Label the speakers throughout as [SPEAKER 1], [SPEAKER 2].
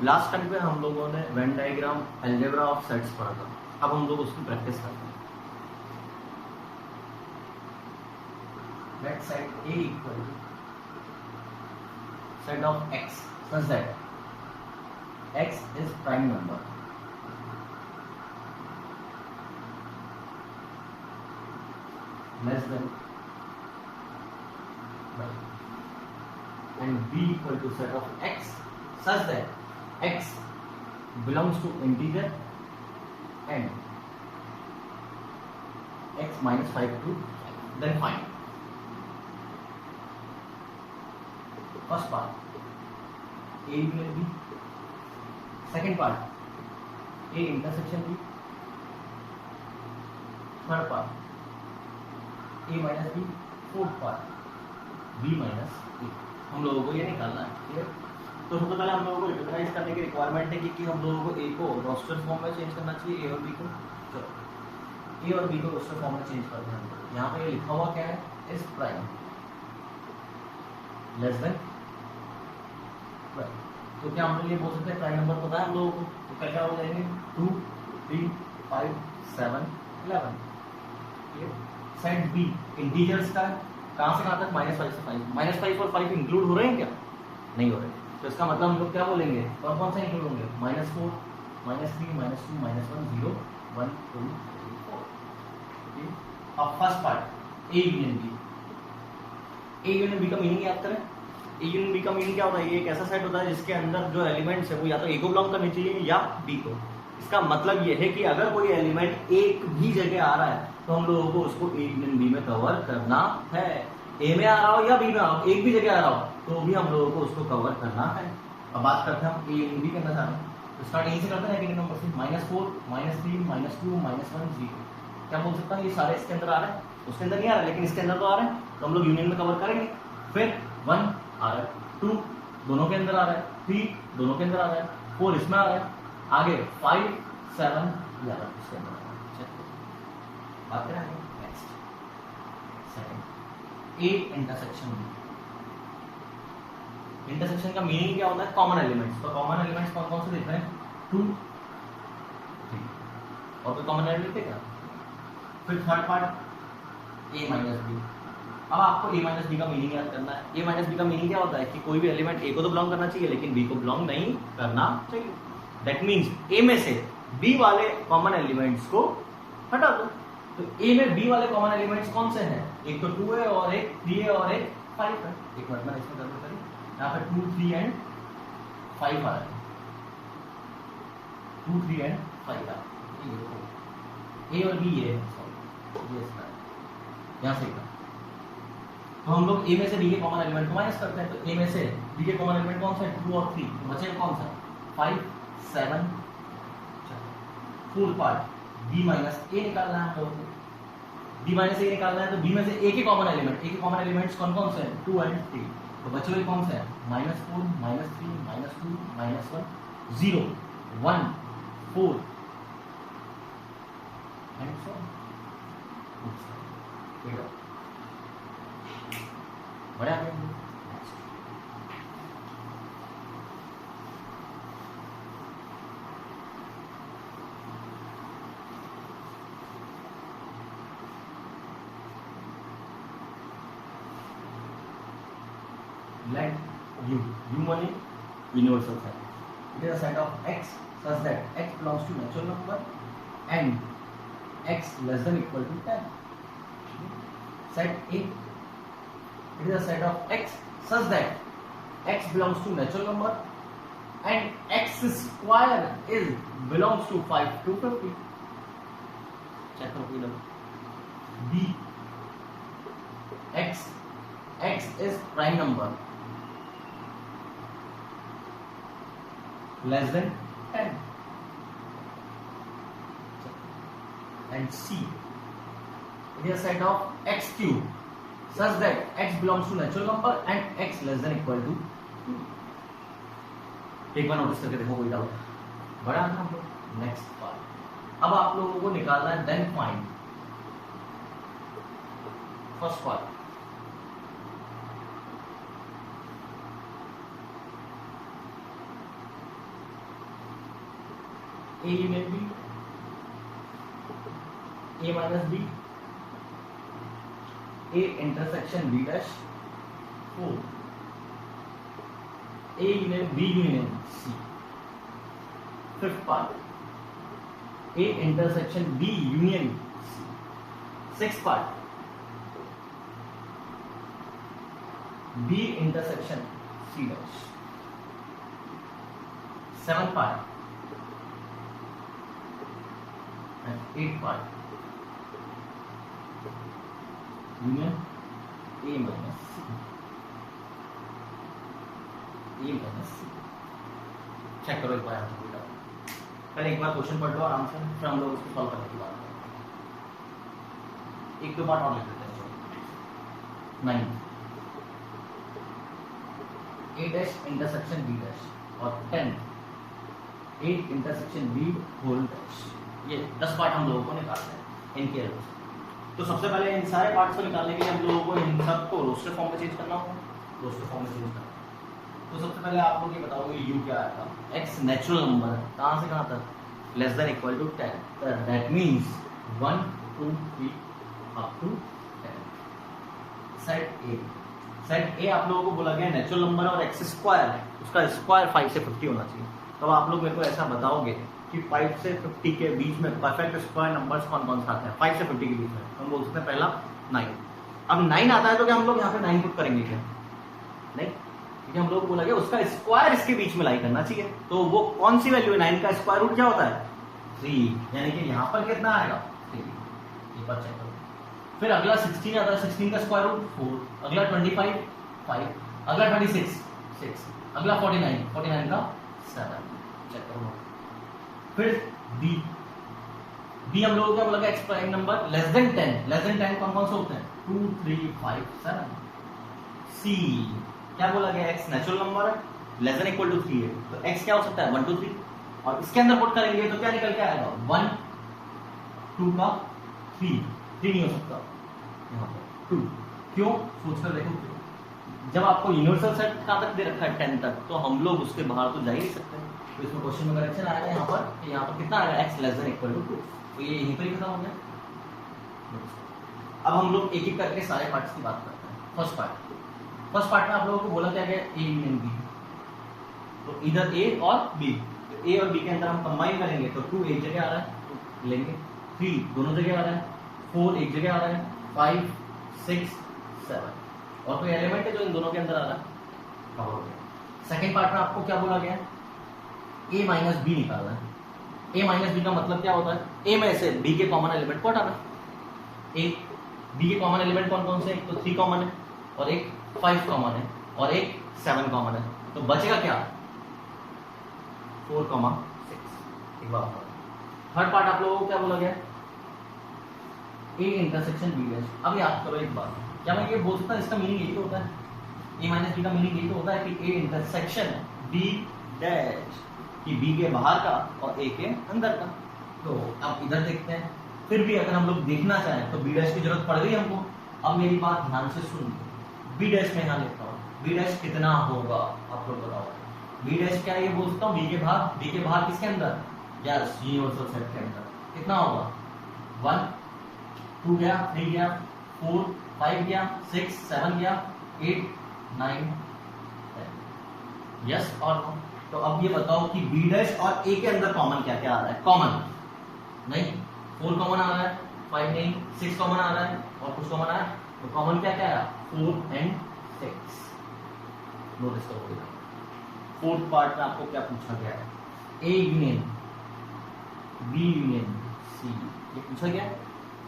[SPEAKER 1] Last time पे हम लोगों ने Venn diagram, algebra of sets पढ़ा था, अब हम लोग उसकी प्रैक्टिस करते हैं। Let set A equal to set of X such that X is prime number less than and B equal to set of X such that X belongs to integer and X minus 5 to 5. Then find first part A union B, second part A intersection B, third part A minus B, fourth part B minus A। हम लोगों को ये निकालना है, ठीक है। तो सबसे पहले हम लोगों को रिकॉग्नाइज करने की रिक्वायरमेंट है कि हम लोगों को A को रोस्टर फॉर्म में चेंज करना चाहिए, A और B को। चलो A और B को रोस्टर फॉर्म में चेंज करते हैं। यहाँ पे लिखा हुआ क्या है, is prime less than prime. तो क्या हम लोग ये बोल सकते हैं प्राइम नंबर पता है हम लोगों को, तो क्या क्या हो जाएंगे 2, 3, 5, 7, 11। सेट B इंटीजर्स का कहाँ से कहाँ तक, -5 से 5। -5 और 5 इंक्लूड हो रहे हैं क्या, नहीं हो रहे। तो इसका मतलब हम लोग क्या बोलेंगे, कौन कौन सा इंक्लूड होंगे, -4, -3, -2, -1, 0, 1, 2, 3, 4। अब first part A union B। A union B का मीनिंग याद करें। A यूनियन B का मीनिंग क्या होता है, ये एक ऐसा सेट होता है जिसके अंदर जो एलिमेंट्स है वो या तो A को बिलोंग करनी चाहिए या B को। इसका मतलब ये है कि अगर कोई एलिमेंट एक भी जगह आ रहा है तो हम लोगों को उसको A यूनियन B में कवर करना है। A में आ रहा हो या B में आ रहा हो, एक भी जगह आ रहा हो तो भी हम लोगों को उसको कवर करना है। अब बात करते हैं हम A यूनियन B करना चाह रहे हैं, तो स्टार्ट यहीं से करते हैं, नेगेटिव नंबर से। -4, -3, -2, -1, 0। क्या बोल सकता है, ये सारे इसके अंदर आ रहे हैं, उसके अंदर नहीं आ रहा है लेकिन इसके अंदर तो आ रहे हैं, तो हम लोग यूनियन में कवर करेंगे। फिर 1 आ रहा है, 2 दोनों के अंदर आ रहा है, 3 दोनों के अंदर आ रहा है, 4 इसमें आ रहा है, आगे 5, 7, 11 इसके अंदर आ रहा है। बात करें next second A intersection B। Intersection का मीनिंग क्या होता है, कॉमन एलिमेंट्स। तो कॉमन एलिमेंट्स कौन कौन से दिख रहे हैं, 2, 3 और कोई कॉमन एलिमेंट है क्या। फिर third part A minus B। अब आपको A माइनस B का मीनिंग याद करना है। A माइनस B का मीनिंग क्या होता है कि कोई भी एलिमेंट A को तो बिलोंग करना चाहिए लेकिन B को बिलोंग नहीं करना चाहिए। दैट मीन्स A में से B वाले कॉमन एलिमेंट्स को हटा दो। तो A में B वाले कॉमन एलिमेंट्स कौन से हैं, एक तो 2 है और एक 3 है और एक 5 है। एक मिनट में इसमें गड़बड़ करी, यहाँ पे 2, 3 एंड 5 आ रहा है, 2, 3 एंड 5 आ रहा है। A और B ये है, यहाँ से तो हम लोग A में से B के कॉमन एलिमेंट को माइनस करते हैं। तो A में से B के कॉमन एलिमेंट कौन सा है, 2 और 3, तो बचे कौन सा 5, 7। Fourth part B minus A निकालना है हम लोगों को। B माइनस A निकालना है तो B में से A के कॉमन एलिमेंट्स कौन कौन से हैं, 2 एंड 3। तो बचे हुए कौन से हैं, -4, -3, -2, -1, 0, 1, 4 एंड सो ऑन। बड़े आगे let U money universal set. It is a set of X such that X belongs to natural number and X less than equal to 10. Set A. It is a set of X such that X belongs to natural number and X square is belongs to 5 to 50. Check करो B. X is prime number less than 10. And C, it is a set of X cube such that X belongs to natural number and X less than equal to 2. एक बार notice करके देखो, कोई doubt बड़ा ना हम लोग। Next part अब आप लोगों को निकालना है, then find first part A union B, A minus B, A intersection B dash, 4 A union B union C. Fifth part A intersection B union C. Sixth part B intersection C dash. Seventh part and eighth part union A minus C, A minus C। Check करो एक बार answer बेटा, पहले एक बार question पढ़ लो आराम से, फिर हम लोग उसको सॉल्व करने की बात करेंगे। एक दो पार्ट और लिख लेते हैं। 9 A dash intersection B dash, और 10 A intersection B whole dash. ये 10 पार्ट हम लोगों को निकालना है इनके हेल्प से। तो सबसे पहले इन सारे पार्ट्स को निकालने के लिए हम लोगों को इन सबको रोस्टर फॉर्म में चेंज करना होगा, रोस्टर फॉर्म में चेंज करना। तो सबसे पहले आप लोग ये बताओगे u क्या आया था, x नेचुरल नंबर है, कहाँ से कहाँ तक, less than equal to 10, that means 1 2 3 up to 10। Set A आप लोगों को बोला गया नेचुरल नंबर और x स्क्वायर है, उसका स्क्वायर 5 से 50 होना चाहिए। तो आप लोग मेरे को ऐसा बताओगे कि 5 से 50 के बीच में परफेक्ट स्क्वायर नंबर्स कौन कौन से आते हैं 5 से 50 के बीच में। हम बोल सकते हैं पहला 9। अब 9 आता है तो क्या हम लोग यहाँ पे 9 पुट करेंगे क्या, नहीं, क्योंकि हम लोग बोला गया उसका स्क्वायर इसके बीच में लाई करना चाहिए। तो वो कौन सी वैल्यू है, 9 का स्क्वायर रूट क्या होता है 3, यानी कि यहाँ पर कितना आएगा 3। एक बार चेक करो। फिर अगला 16 आता है, 16 का स्क्वायर रूट 4, अगला 25 5, अगला 26 6, अगला 49 का 7। चेक करो। फिर बी हम लोगों का बोला ex prime number less than 10 कौन कौन से होते हैं 2 3 5 7। सी क्या बोला गया एक्स नेचुरल नंबर है, लेस देन इक्वल टू 3 है, तो एक्स क्या हो सकता है 1 2 3, और इसके अंदर पुट करेंगे तो क्या निकल के आएगा 1 2 का 3 नहीं हो सकता यहाँ पर 2। क्यों, सोचकर देखो क्यों। जब आपको यूनिवर्सल सेट कहाँ तक दे रखा है 10 तक, तो हम लोग उसके बाहर तो जा ही नहीं सकते। तो इसमें क्वेश्चन में करेक्शन आएगा यहाँ पर कितना आएगा x less than equal to 2, तो ये यहीं पर ही खत्म हो गया। अब हम लोग एक एक करके सारे पार्ट्स की बात करते हैं। फर्स्ट पार्ट में आप लोगों को बोला क्या गया a यूनियन b, तो इधर a और b, तो a और b के अंदर हम कंबाइन करेंगे तो 2 एक जगह आ रहा है तो लेंगे, 3 दोनों जगह आ रहा है, 4 एक जगह आ रहा है, 5 6 7 और कोई एलिमेंट है जो इन दोनों के अंदर आ रहा है, कवर हो गया। सेकेंड पार्ट में आपको क्या बोला गया a माइनस बी निकालना है। a माइनस बी का मतलब क्या होता है, a में से b के कॉमन एलिमेंट को हटाना। a b के कॉमन एलिमेंट कौन कौन से, एक तो 3 कॉमन है और एक 5 कॉमन है और एक 7 कॉमन है, तो बचेगा क्या 4 6। एक बार थर्ड पार्ट आप लोगों को क्या बोला गया a इंटरसेक्शन b डैश। अब याद करो एक बात, क्या मैं ये बोल सकता हूँ इसका मीनिंग यही तो होता है, a माइनस बी का मीनिंग यही तो होता है कि a इंटरसेक्शन b डैश, कि b के बाहर का और a के अंदर का। तो अब इधर देखते हैं, फिर भी अगर हम लोग देखना चाहें तो b डैश की जरूरत पड़ गई हमको। अब मेरी बात ध्यान से सुन, b डैश में यहाँ लिखता हूँ, b डैश कितना होगा आप लोग बताओ। b डैश क्या है ये बोल सकता हूँ, b के बाहर किसके अंदर, यस यूनिवर्सल सेट के अंदर कितना होगा 1 2 गया, 3 गया, 4 5 गया, 6 7 गया, 8 9 10। यस और नो। तो अब ये बताओ कि b डैश और a के अंदर कॉमन क्या क्या आ रहा है, कॉमन नहीं 4 कॉमन आ रहा है, 5 नहीं 6 कॉमन आ रहा है और कुछ कॉमन आया, तो कॉमन क्या क्या आया 4 and 6। नोटिस करोगे फोर्थ पार्ट में आपको क्या पूछा गया है, a union b union c ये पूछा गया है।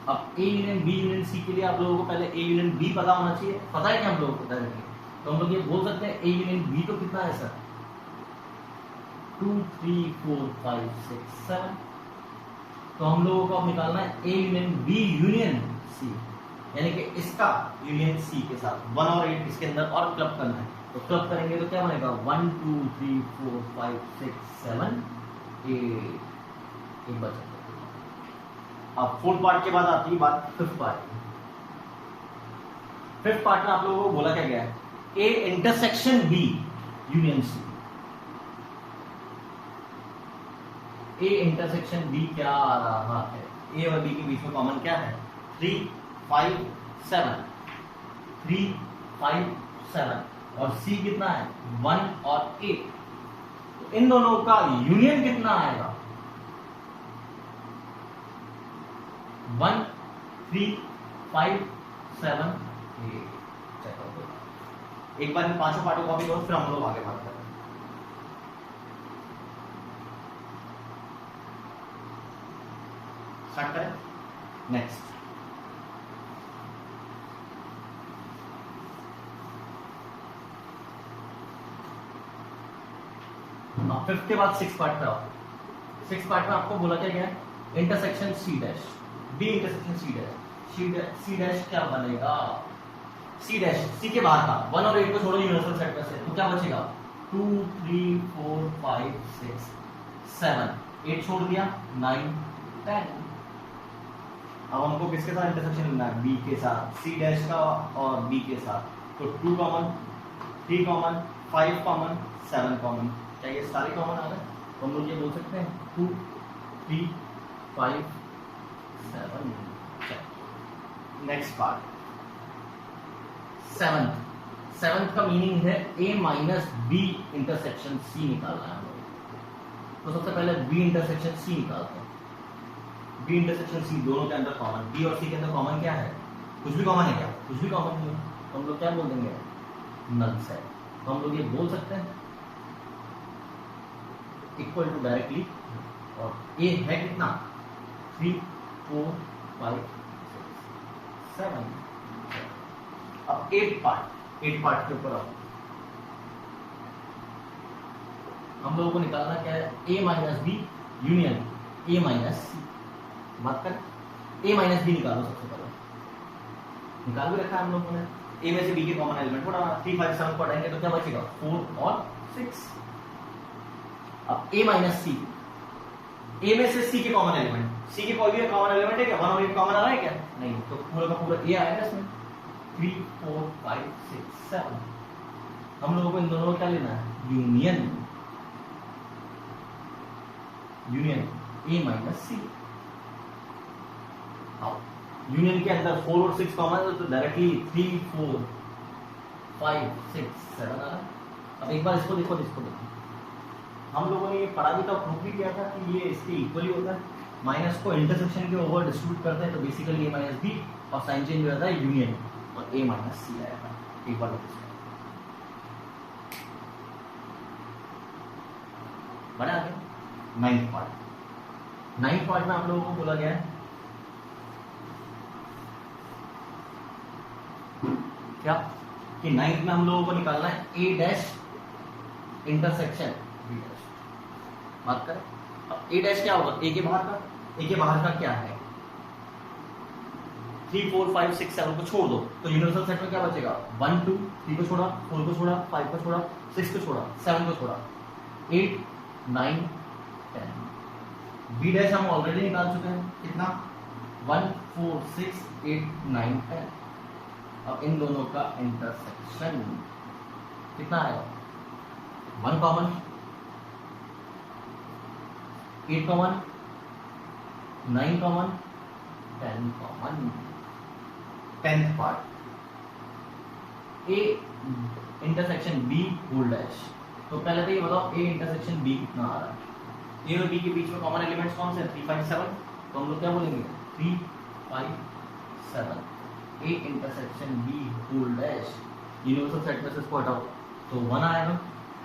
[SPEAKER 1] अब a union b union c के लिए आप लोगों को पहले a यूनियन b पता होना चाहिए, पता है क्या हम लोगों को डायरेक्टली, तो हम लोग ये बोल सकते हैं a यूनियन b तो कितना है सर 2 3 4 5 6 7। तो हम लोगों को अब निकालना है a union b union c, यानी कि इसका यूनियन c के साथ 1 और 8 इसके अंदर और क्लब करना है। तो क्लब करेंगे तो क्या बनेगा 1 2 3 4 5 6 7 8 एक बचा। अब फोर्थ पार्ट के बाद आती है बात फिफ्थ पार्ट। फिफ्थ पार्ट में आप लोगों को बोला क्या गया है, a intersection b union c। A intersection B क्या आ रहा है? ए और बी के बीच में कॉमन क्या है? 3 5 7, 3 5 7 और सी कितना है? 1 और 8। तो इन दोनों का यूनियन कितना आएगा? 1 3 5 7 8। एक बार इन पांचों पार्टों को कॉपी करो, फिर हम लोग आगे बात करें। स्टार्ट करें। नेक्स्ट, फिफ्थ के बाद 6 पार्ट पे आओ। 6 पार्ट में आपको बोला क्या गया? Intersection C dash B intersection C dash. C dash क्या बनेगा? सी डैश सी के बाहर का 1 और 8 को छोड़ो यूनिवर्सल सेट में से, तो क्या बचेगा? 2 3 4 5 6 7, 8 छोड़ दिया 9 10। अब हमको किसके साथ इंटरसेक्शन लेना है? बी के साथ, सी डैश का और बी के साथ। तो 2 कॉमन, 3 कॉमन, 5 कॉमन, 7 कॉमन। क्या ये सारे कॉमन आ गए? तो हम लोग ये बोल सकते हैं 2 3 5 7। नेक्स्ट पार्ट, सेवंथ का मीनिंग है ए माइनस बी इंटरसेक्शन सी निकालना है हम लोग। तो सबसे पहले बी इंटरसेक्शन सी निकालते हैं। बी इंटरसेक्शन सी दोनों के अंदर कॉमन, बी और सी के अंदर कॉमन क्या है? कुछ भी कॉमन है क्या? कुछ भी कॉमन नहीं है। तो हम लोग क्या बोल देंगे? Null set. तो हम लोग ये बोल सकते हैं इक्वल टू डायरेक्टली, और ए है कितना? 3 4 5 6 7। अब 8 पार्ट के ऊपर आओ। हम लोगों को निकालना क्या है? A minus B union A minus C. बात कर, ए माइनस बी निकालो। सबसे पहले निकाल भी रखा है हम लोगों ने। ए में से बी के कॉमन एलिमेंट थोड़ा 3 5 7 को हटाएंगे तो क्या बचेगा? 4 और 6। अब ए माइनस सी, ए में से सी के कॉमन एलिमेंट, सी के कोई भी कॉमन एलिमेंट है क्या? 1 और 8 कॉमन आ रहा है क्या? नहीं। तो पूरा का पूरा ए आएगा इसमें। 3 4 5 6 7। हम लोगों को इन दोनों को क्या लेना है? Union A minus C. Union के अंदर 4 और 6 कॉमन है तो डायरेक्टली 3 4 5 6 7 आ रहा है। अब एक बार इसको देखो। हम लोगों ने ये पढ़ा भी था, प्रूफ भी किया था कि ये इसके इक्वली होता है। माइनस को इंटरसेक्शन के ओवर डिस्ट्रीब्यूट करते हैं तो बेसिकली ए माइनस बी, और साइन चेंज हो जाता है यूनियन, और ए माइनस सी आएगा। एक बार बड़ा आगे 9th पार्ट में आप लोगों को बोला गया है क्या? कि 9th में हम लोगों को निकालना है ए डैश इंटरसेक्शन बी डैश। बात करें, अब ए डैश क्या होगा? ए के बाहर का क्या है? 3 4 5 6 7 को छोड़ दो तो यूनिवर्सल सेट में क्या बचेगा? 1 2 3 को छोड़ा, 4 को छोड़ा, 5 को छोड़ा, 6 को छोड़ा, 7 को छोड़ा, 8 9 10। बी डैश हम ऑलरेडी निकाल चुके हैं। कितना? 1 4 6 8 9 10। अब इन दोनों का इंटरसेक्शन कितना आएगा? 1 common, 8 common, 9 common, 10 common. 10th part, A intersection B whole dash. तो पहले तो ये बताओ ए इंटरसेक्शन बी कितना आ रहा है? ए और बी के बीच में कॉमन एलिमेंट्स कौन से? 3 5 7। तो हम लोग क्या बोलेंगे? 3 5 7 A intersection B whole dash. Universal set में से इसको हटाओ तो 1 आएगा,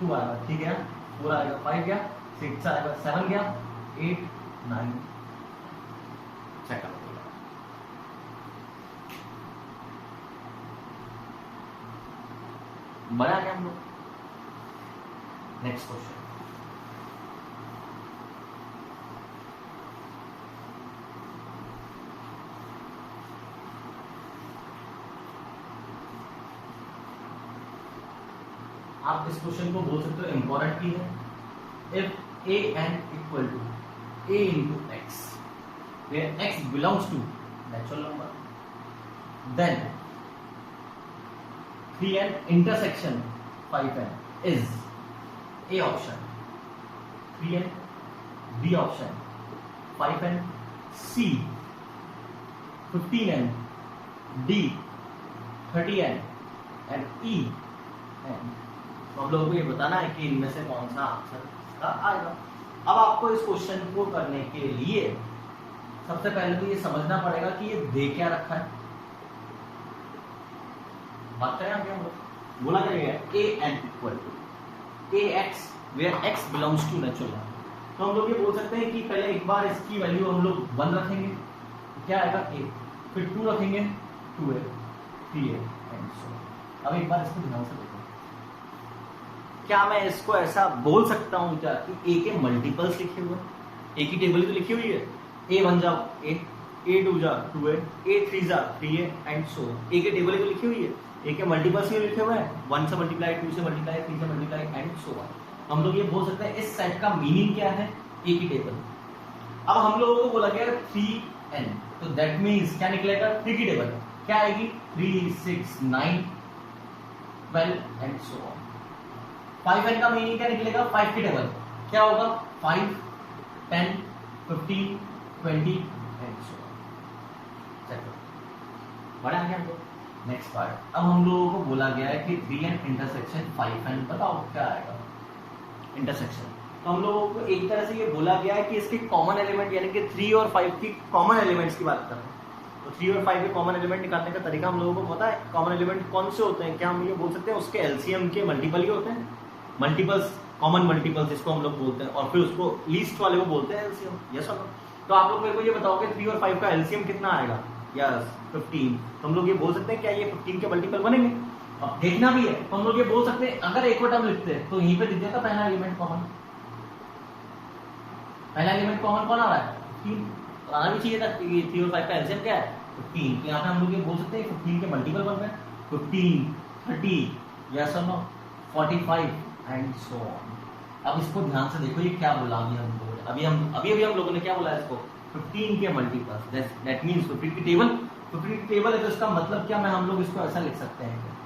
[SPEAKER 1] 2 आएगा, 3 गया, 4 आएगा, 5 गया, 6 आएगा, 7 गया, 8 9 चेक करो। बना क्या हम लोग? नेक्स्ट क्वेश्चन, आप इस क्वेश्चन को बोल सकते हो इंपॉर्टेंट की है। If a N equal to a into x, where x belongs to natural number, then 3n intersection 5n is A option 3n D option 5n, C 15n, D 30n and E n. तो हम लोगों को ये बताना है कि इनमें से कौन सा आंसर इसका आएगा। अब आपको इस क्वेश्चन को करने के लिए सबसे पहले तो ये समझना पड़ेगा कि ये दे क्या रखा है। बात करें आगे हम लोग, बोला जाएगा A N equal to A X where x belongs to natural number. तो हम लोग ये बोल सकते हैं कि पहले एक बार इसकी वैल्यू हम लोग 1 रखेंगे, तो क्या आएगा ए, फिर 2 रखेंगे 2a 3a एंड सो। अब एक बार इसको ध्यान से देखो, क्या मैं इसको ऐसा बोल सकता हूं क्या कि ए के मल्टीपल्स लिखे हुए, ए की टेबल तो लिखी हुई है, ए 1 जा ए 2 जा 2a, ए 3 जा 3a एंड सो। ए के टेबल तो लिखी हुई है, ए के मल्टीपल्स भी लिखे हुए हैं, 1 से मल्टीप्लाई, 2 से मल्टीप्लाई, 3 से मल्टीप्लाई एंड सो ऑन। हम लोग ये बोल सकते हैं इस सेट का मीनिंग क्या है, ए की टेबल। अब हम लोगों को बोला गया 3n, तो दैट मींस क्या निकलेगा, 3 की टेबल क्या आएगी, 3 6 9 12 एंड सो ऑन। 5n का मीनिंग क्या निकलेगा, 5 की टेबल क्या होगा, 5 10 15 20 एंड सो ऑन। चलो बड़ा आ गया हमको। नेक्स्ट पार्ट, अब हम लोगों को बोला गया है कि 3n इंटरसेक्शन 5n, बताओ क्या आएगा इंटरसेक्शन। तो हम लोगों को एक तरह से ये बोला गया है कि इसके कॉमन एलिमेंट यानी कि 3 और 5 की कॉमन एलिमेंट्स की बात कर रहे हैं। तो 3 और 5 के कॉमन एलिमेंट निकालने का तरीका हम लोगों को पता है। कॉमन एलिमेंट कौन से होते हैं, क्या हम ये बोल सकते हैं उसके एलसीएम के मल्टीपल ही होते हैं, मल्टीपल्स, कॉमन मल्टीपल्स इसको हम लोग बोलते हैं, और फिर उसको लीस्ट वाले को बोलते हैं एलसीएम। यस और नो? तो आप लोग मेरे को ये बताओगे 3 और 5 का एलसीएम कितना आएगा, यस 15। तो हम लोग ये बोल सकते हैं क्या ये 15 के मल्टीपल बनेंगे। अब देखना भी है तो हम लोग ये बोल सकते हैं, अगर एक और टर्म लिखते हैं तो यहीं पे लिख देता पहला एलिमेंट कॉमन, पहला एलिमेंट कॉमन कौन आ रहा है, 15। तो आना भी चाहिए था कि 3 और 5 का एलसीएम क्या है, 15। तो यहाँ पे हम लोग ये बोल सकते हैं 15 के मल्टीपल बन रहे हैं, 15 30 यस और नो 45 एंड सो ऑन। अब इसको ध्यान से देखो, ये क्या बोला अभी हम लोगों ने, अभी हम लोगों ने क्या बोला है इसको, 15 के मल्टीपल्स, दैट मींस 15 की टेबल, 15 की टेबल है तो इसका मतलब क्या, मैं हम लोग इसको ऐसा लिख सकते हैं,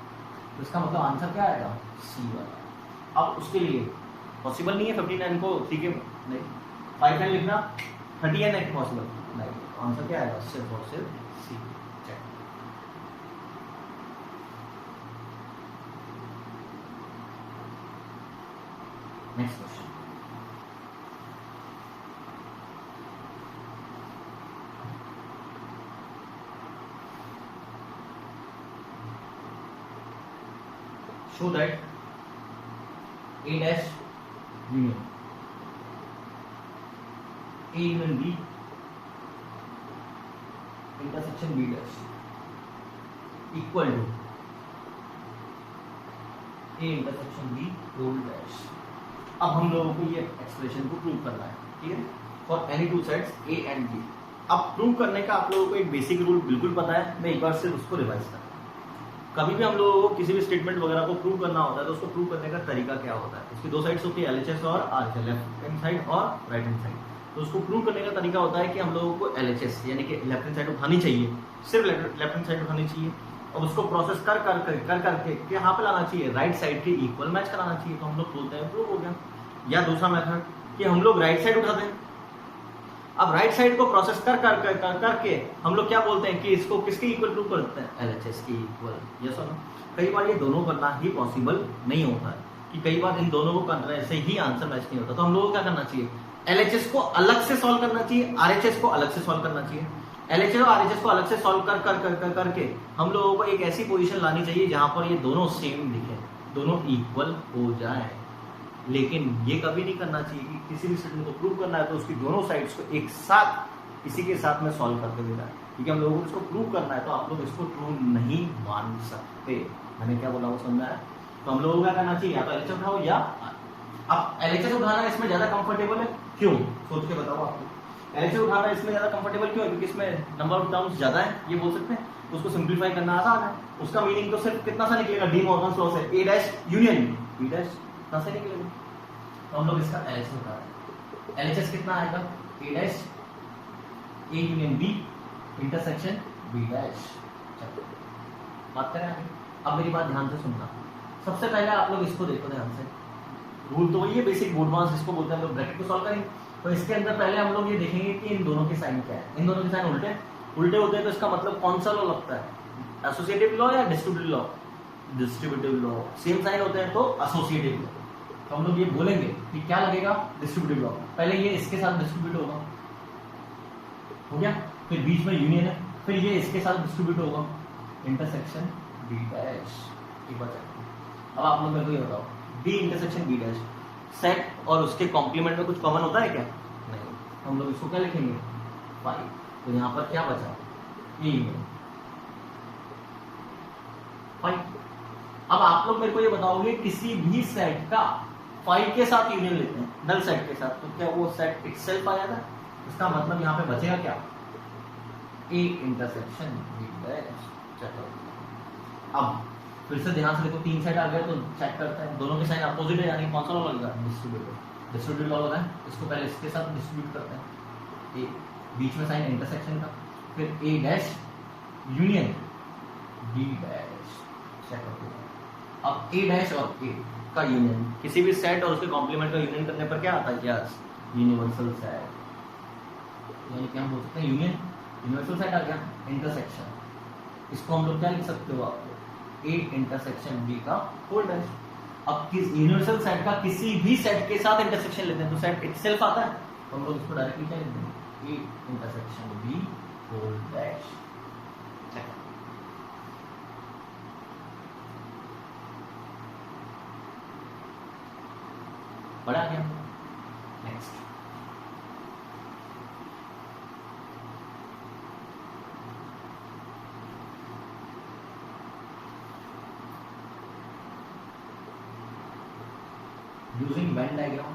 [SPEAKER 1] तो इसका मतलब आंसर क्या आएगा, सी वाला। अब उसके लिए पॉसिबल नहीं है 15n को 3 के नहीं 5n लिखना, 30n है पॉसिबल नहीं, आंसर क्या आएगा, सिर्फ और सिर्फ C. Next question, show that A dash union A union B intersection B dash equal to A intersection B whole dash। अब हम लोगों को ये एक्सप्रेशन को प्रूव करना है, ठीक है, for any two sets A and B। अब प्रूव करने का आप लोगों को एक बेसिक रूल बिल्कुल पता है, मैं एक बार सिर्फ उसको रिवाइज करता हूँ। कभी भी हम लोगों को किसी भी स्टेटमेंट वगैरह को प्रूव करना होता है तो उसको प्रूव करने का तरीका क्या होता है, उसकी 2 साइड्स होती है, एलएचएस और आरएचएस, लेफ्ट हैंड साइड और राइट हैंड साइड। तो उसको प्रूव करने का तरीका होता है कि हम लोगों को एलएचएस यानी कि लेफ्ट हैंड साइड उठानी चाहिए, सिर्फ लेफ्ट हैंड साइड उठानी चाहिए, और उसको प्रोसेस कर करके यहाँ पे लाना चाहिए, राइट साइड के इक्वल मैच कराना चाहिए, तो हम लोग बोलते हैं प्रूव हो गया। या दूसरा मेथड कि हम लोग राइट साइड उठाते हैं, अब राइट साइड को प्रोसेस करके हम लोग क्या बोलते हैं कि इसको किसके इक्वल प्रूव करते हैं, एलएचएस के इक्वल। यस और नो? कई बार ये दोनों करना ही पॉसिबल नहीं होता है, कि कई बार इन दोनों को करने से ही आंसर मैच नहीं होता। तो हम लोगों को क्या करना चाहिए, एलएचएस को अलग से सॉल्व करना चाहिए, आरएचएस को अलग से सॉल्व करना चाहिए। एलएचएस और आरएचएस को अलग से सॉल्व करके हम लोगों को एक ऐसी पोजीशन लानी चाहिए जहां पर ये दोनों सेम दिखे, दोनों इक्वल हो जाए। लेकिन ये कभी नहीं करना चाहिए कि किसी भी स्टेटमेंट को प्रूव करना है तो उसकी दोनों साइड्स को एक साथ इसी के साथ में सॉल्व करते हुए जाए, क्योंकि हम लोगों को इसको प्रूव करना है तो आप लोग इसको ट्रू नहीं मान सकते। मैंने क्या बोला वो समझा है? तो हम लोगों को क्या करना चाहिए, या तो एलएचएस उठाओ या अब एलएचएस उठाना इसमें ज्यादा कंफर्टेबल है, क्यों सोच के बताओ आपको। एलएचएस उठाना इसमें ज्यादा कंफर्टेबल क्यों है, क्योंकि इसमें नंबर ऑफ टर्म्स ज्यादा है, ये बोल सकते हैं। उसको सिंप्लीफाई करना आसान है, उसका मीनिंग तो सिर्फ कितना सा निकलेगा, डी मॉर्गन लॉ से ए डैश यूनियन बी डैश कितना से निकलेगा। तो हम लोग इसका एलएचएस उठा रहे हैं, एलएचएस कितना आएगा, A dash A union B intersection B dash. चलो बात करें आगे। अब मेरी बात ध्यान से सुनना, सबसे पहले आप लोग इसको देखो ध्यान से, रूल तो वही है बेसिक बोर्ड मास इसको बोलते हैं हम लोग। ब्रैकेट को सॉल्व करेंगे तो इसके अंदर पहले हम लोग ये देखेंगे कि इन दोनों के साइन क्या है। इन दोनों के साइन उल्टे उल्टे होते हैं तो इसका मतलब कौन सा लॉ लगता है, एसोसिएटिव लॉ या distributive law? Distributive law. Same sign होते हैं तो एसोसिएटिव लॉ। तो हम लोग ये बोलेंगे कि क्या लगेगा, डिस्ट्रीब्यूटिव लॉ। पहले ये इसके साथ डिस्ट्रीब्यूट होगा, हो गया, फिर बीच में यूनियन है, फिर ये इसके साथ डिस्ट्रीब्यूट होगा, इंटरसेक्शन बी डैश। एक बात अब आप लोग मेरे को ये बताओ, B intersection B dash set और उसके कॉम्प्लीमेंट में कुछ कॉमन होता है क्या? नहीं। हम लोग इसको क्या लिखेंगे, फाइव। तो यहाँ पर क्या बचा, ए यूनियन फाइव। अब आप लोग मेरे को ये बताओगे किसी भी सेट का 5 के साथ यूनियन लेते हैं, नल सेट के साथ, तो क्या वो सेट इटसेल्फ आ जाता है? इसका मतलब यहाँ पे बचेगा क्या, ए इंटरसेक्शन बी डैश। अब फिर से ध्यान से देखो, 3 सेट आ गए तो चेक करते हैं, दोनों के साइन अपोजिट है, यानी कौन सा लॉ लगेगा, डिस्ट्रीब्यूटिव। डिस्ट्रीब्यूटिव लॉ लगा है, इसको पहले इसके साथ डिस्ट्रीब्यूट करते हैं, ए बीच में साइन इंटरसेक्शन का, फिर A dash union B dash. Check करते हैं, अब ए डैश और ए का यूनियन, किसी भी सेट और उसके कॉम्प्लीमेंट का यूनियन करने पर क्या आता है, क्या यूनिवर्सल सेट, यानी क्या हम बोल सकते हैं यूनियन, यूनिवर्सल सेट आ गया। इंटरसेक्शन, इसको हम लोग क्या लिख सकते हो आप, ए इंटरसेक्शन बी का होल डैश। अब किस यूनिवर्सल सेट का किसी भी सेट के साथ इंटरसेक्शन लेते हैं तो सेट इटसेल्फ आता है, तो हम लोग इसको डायरेक्टली क्या लिख देंगे, A intersection B whole dash. बड़ा गया। Next, using Venn diagram,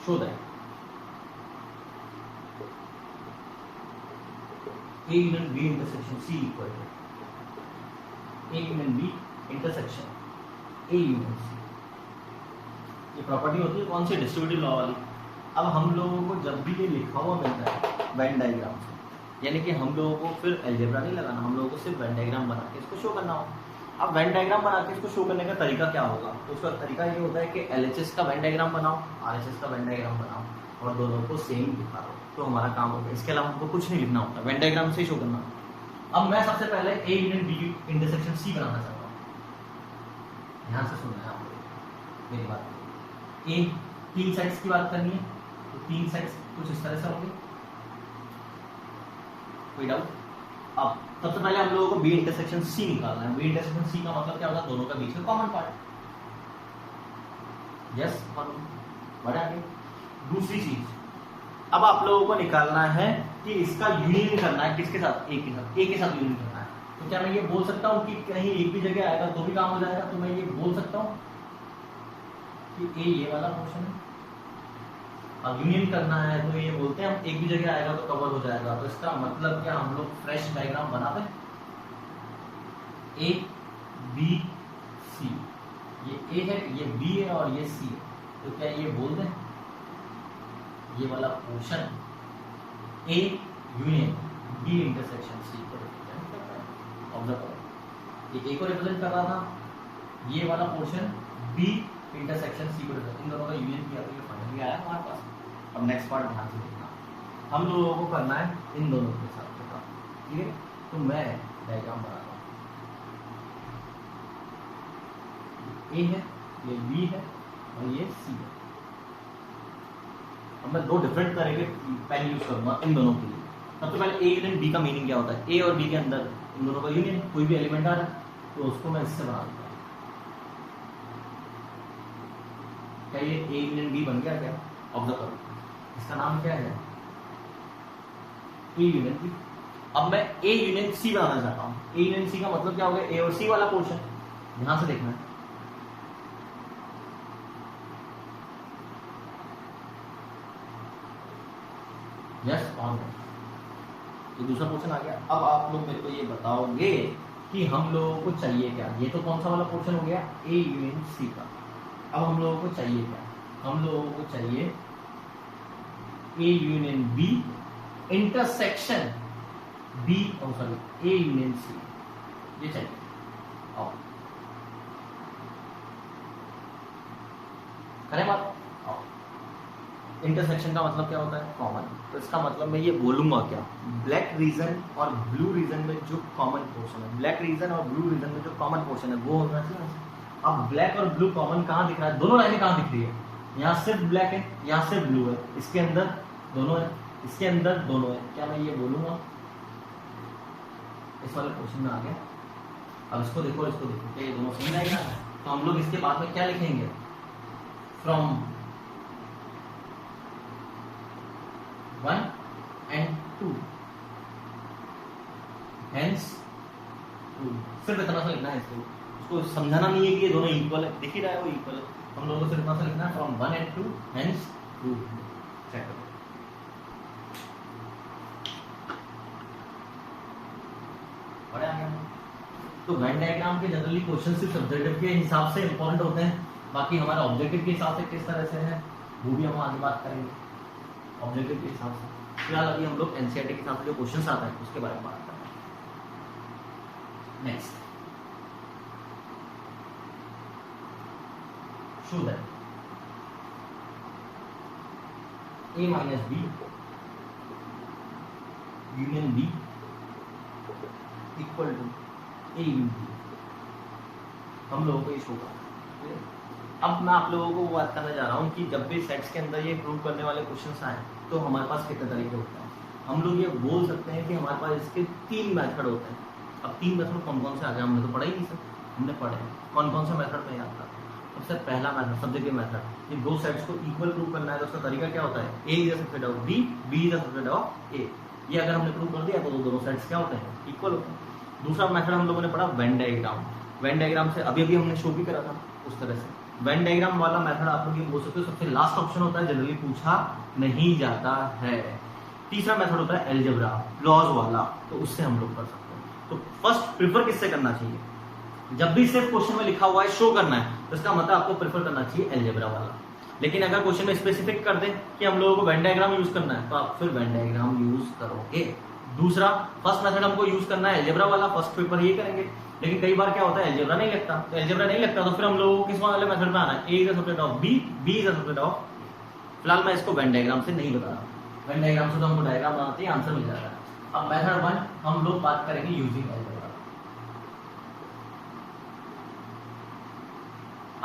[SPEAKER 1] show that A union B intersection C equal to A union B intersection A union C। ये प्रॉपर्टी होती है कौन सी, डिस्ट्रीब्यूटिव लॉ वाली। अब हम लोगों को जब भी ये लिखा हुआ मिलता है वेन डायग्राम से, यानी कि हम लोगों को फिर अलजेब्रा नहीं लगाना, हम लोगों को सिर्फ वेन डायग्राम बना के इसको शो करना होगा। अब वेन डायग्राम बना के इसको शो करने का तरीका क्या होगा, तो उसका तरीका ये होता है कि LHS का वेन डायग्राम बनाओ, RHS का वेन डायग्राम बनाओ और दोनों को सेम दिखा दो, तो हमारा काम होगा। इसके अलावा हमको कुछ नहीं लिखना होता, वेन डायग्राम से ही शो करना। अब मैं सबसे पहले A union B intersection C बनाना चाहता हूँ, ध्यान से सुनना है आप लोग मेरी बात। A 3 साइड्स की बात करनी है, तो 3 साइड्स कुछ इस तरह से होंगे, कोई डाउट? अब सबसे पहले हम लोगों को बी इंटरसेक्शन सी निकालना है। बी इंटरसेक्शन सी का मतलब क्या होता है, दोनों का बीच में कॉमन पार्ट। यस, बढ़ा आगे। दूसरी चीज, अब आप लोगों को निकालना है कि इसका यूनियन करना है किसके साथ, ए के साथ। ए के साथ यूनियन करना है, तो क्या मैं ये बोल सकता हूँ कि कहीं एक भी जगह आएगा तो भी काम हो जाएगा? तो मैं ये बोल सकता हूँ कि ए ये वाला पोर्शन है, अब यूनियन करना है तो ये बोलते हैं हम एक भी जगह आएगा तो कवर हो जाएगा। तो इसका मतलब क्या, हम लोग फ्रेश डायग्राम बनाते हैं, ए बी सी, ये ए है, ये बी है और ये सी है, तो क्या ये बोल दें ये वाला portion A union B intersection C को रिप्रेजेंट करता है। ऑब्जर्व करो, ये ए को रिप्रेजेंट कर रहा था, ये वाला पोर्शन बी इंटरसेक्शन सी को रिप्रेजेंट, इन दोनों का यूनियन किया तो ये फाइनली आया हमारे पास। अब नेक्स्ट पार्ट ध्यान से देखना, हम लोगों को करना है इन दोनों के साथ, ठीक है? तो मैं डायग्राम बनाता हूँ, ए है, ये बी है और ये सी है। अब मैं 2 डिफरेंट तरह के पेन यूज करूंगा इन दोनों के लिए। सबसे पहले ए यूनियन बी का मीनिंग क्या होता है, ए और बी के अंदर इन दोनों का यूनियन, कोई भी एलिमेंट आ रहा है तो उसको मैं इससे बना देता हूँ। क्या ये ए यूनियन बी बन गया क्या? ऑब्जर्व करो, इसका नाम क्या है, ए यूनियन बी। अब मैं ए यूनियन सी बनाना चाहता हूँ। ए यूनियन सी का मतलब क्या हो गया, ए और सी वाला पोर्शन, ध्यान से देखना है। यस, ऑन है, ये दूसरा पोर्शन आ गया। अब आप लोग मेरे को ये बताओगे कि हम लोगों को चाहिए क्या। ये तो कौन सा वाला पोर्शन हो गया, ए यूनियन सी का। अब हम लोगों को चाहिए क्या, हम लोगों को चाहिए A union B intersection B, sorry, A union C, ये चाहिए। आओ करें बात। इंटरसेक्शन का मतलब क्या होता है? कॉमन। तो इसका मतलब मैं ये बोलूंगा क्या, ब्लैक रीजन और ब्लू रीजन में जो कॉमन पोर्शन है, ब्लैक रीजन और ब्लू रीजन में जो कॉमन पोर्शन है वो होना चाहिए। अब ब्लैक और ब्लू कॉमन कहाँ दिख रहा है? दोनों लाइनें कहाँ दिख रही है? यहाँ सिर्फ ब्लैक है, यहाँ सिर्फ ब्लू है, इसके अंदर दोनों है, इसके अंदर दोनों है। क्या मैं ये बोलूंगा? इस वाले क्वेश्चन में आ गया। अब इसको देखो, इसको देखो, क्या ये दोनों समझ आएगा? तो हम लोग इसके बाद में क्या लिखेंगे? From 1 and 2, hence 2। सिर्फ इतना सा लिखना है इसको, उसको समझाना नहीं है कि ये दोनों इक्वल है, दिख ही रहा है वो इक्वल है। हम लोगों को सिर्फ इतना सा लिखना है, फ्रॉम 1 and 2, hence 2। चेक करो, बड़े आ गया। तो वेन डायग्राम के जनरली क्वेश्चन सिर्फ सब्जेक्टिव के हिसाब से इंपॉर्टेंट होते हैं, बाकी हमारा ऑब्जेक्टिव के हिसाब से किस तरह से है वो भी हम आगे बात करेंगे, ऑब्जेक्टिव के हिसाब से। फिलहाल अभी हम लोग एनसीईआरटी के हिसाब से जो क्वेश्चन आता है उसके बारे में बात करेंगे। Next, show that A minus B union B equal to A union B। हम लोगों को ये शो करना। अब मैं आप लोगों को बात करने जा रहा हूँ कि जब भी सेट्स के अंदर ये प्रूव करने वाले क्वेश्चंस आए तो हमारे पास कितने तरीके होते हैं। हम लोग ये बोल सकते हैं कि हमारे पास इसके 3 मेथड होते हैं। अब 3 मेथड कौन कौन से आ गए? हमने तो पढ़ा ही नहीं सर, हमने पढ़े कौन कौन से मेथड में याद था। सबसे पहला मेथड सब्जेक्टिव मेथड, ये दो सेट्स को इक्वल प्रूव करना है तो उसका तरीका क्या होता है? A is the subset of B, B is the subset of A। ये अगर हमने प्रूव कर दिया तो दोनों सेट्स क्या होते हैं? इक्वल होते हैं। दूसरा मेथड हम लोगों ने पढ़ा वेन डायग्राम। वेन डायग्राम से अभी हमने शो भी करा था उस तरह से। वेन डायग्राम वाला मेथड आप लोग ये बोल सकते हो सबसे लास्ट ऑप्शन होता है, जनरली पूछा नहीं जाता है। तीसरा मेथड होता है अलजेब्रा क्लॉज वाला, तो उससे हम लोग कर सकते हैं। तो फर्स्ट प्रिफर किससे करना चाहिए? जब भी सिर्फ क्वेश्चन में लिखा हुआ है शो करना है तो इसका मतलब आपको प्रेफर करना चाहिए अलजेब्रा वाला। लेकिन अगर क्वेश्चन में स्पेसिफिक कर दे कि हम लोगों को वेन डायग्राम यूज करना है तो आप फिर वेन डायग्राम यूज करोगे। दूसरा, फर्स्ट मेथड हमको यूज करना है अलजेब्रा वाला, फर्स्ट पेपर ये करेंगे। लेकिन कई बार क्या होता है अलजेब्रा नहीं लगता, तो अलजेब्रा नहीं लगता तो फिर हम लोगों को किस वाले मेथड में आना है? A is the subset of B, B is the subset of. फिलहाल मैं इसको वेन डायग्राम से नहीं बता रहा, वेन डायग्राम से तो हमको डायग्राम बनाते ही आंसर मिल जाएगा। अब मेथड 1 हम लोग बात करेंगे यूजिंग अलजेब्रा।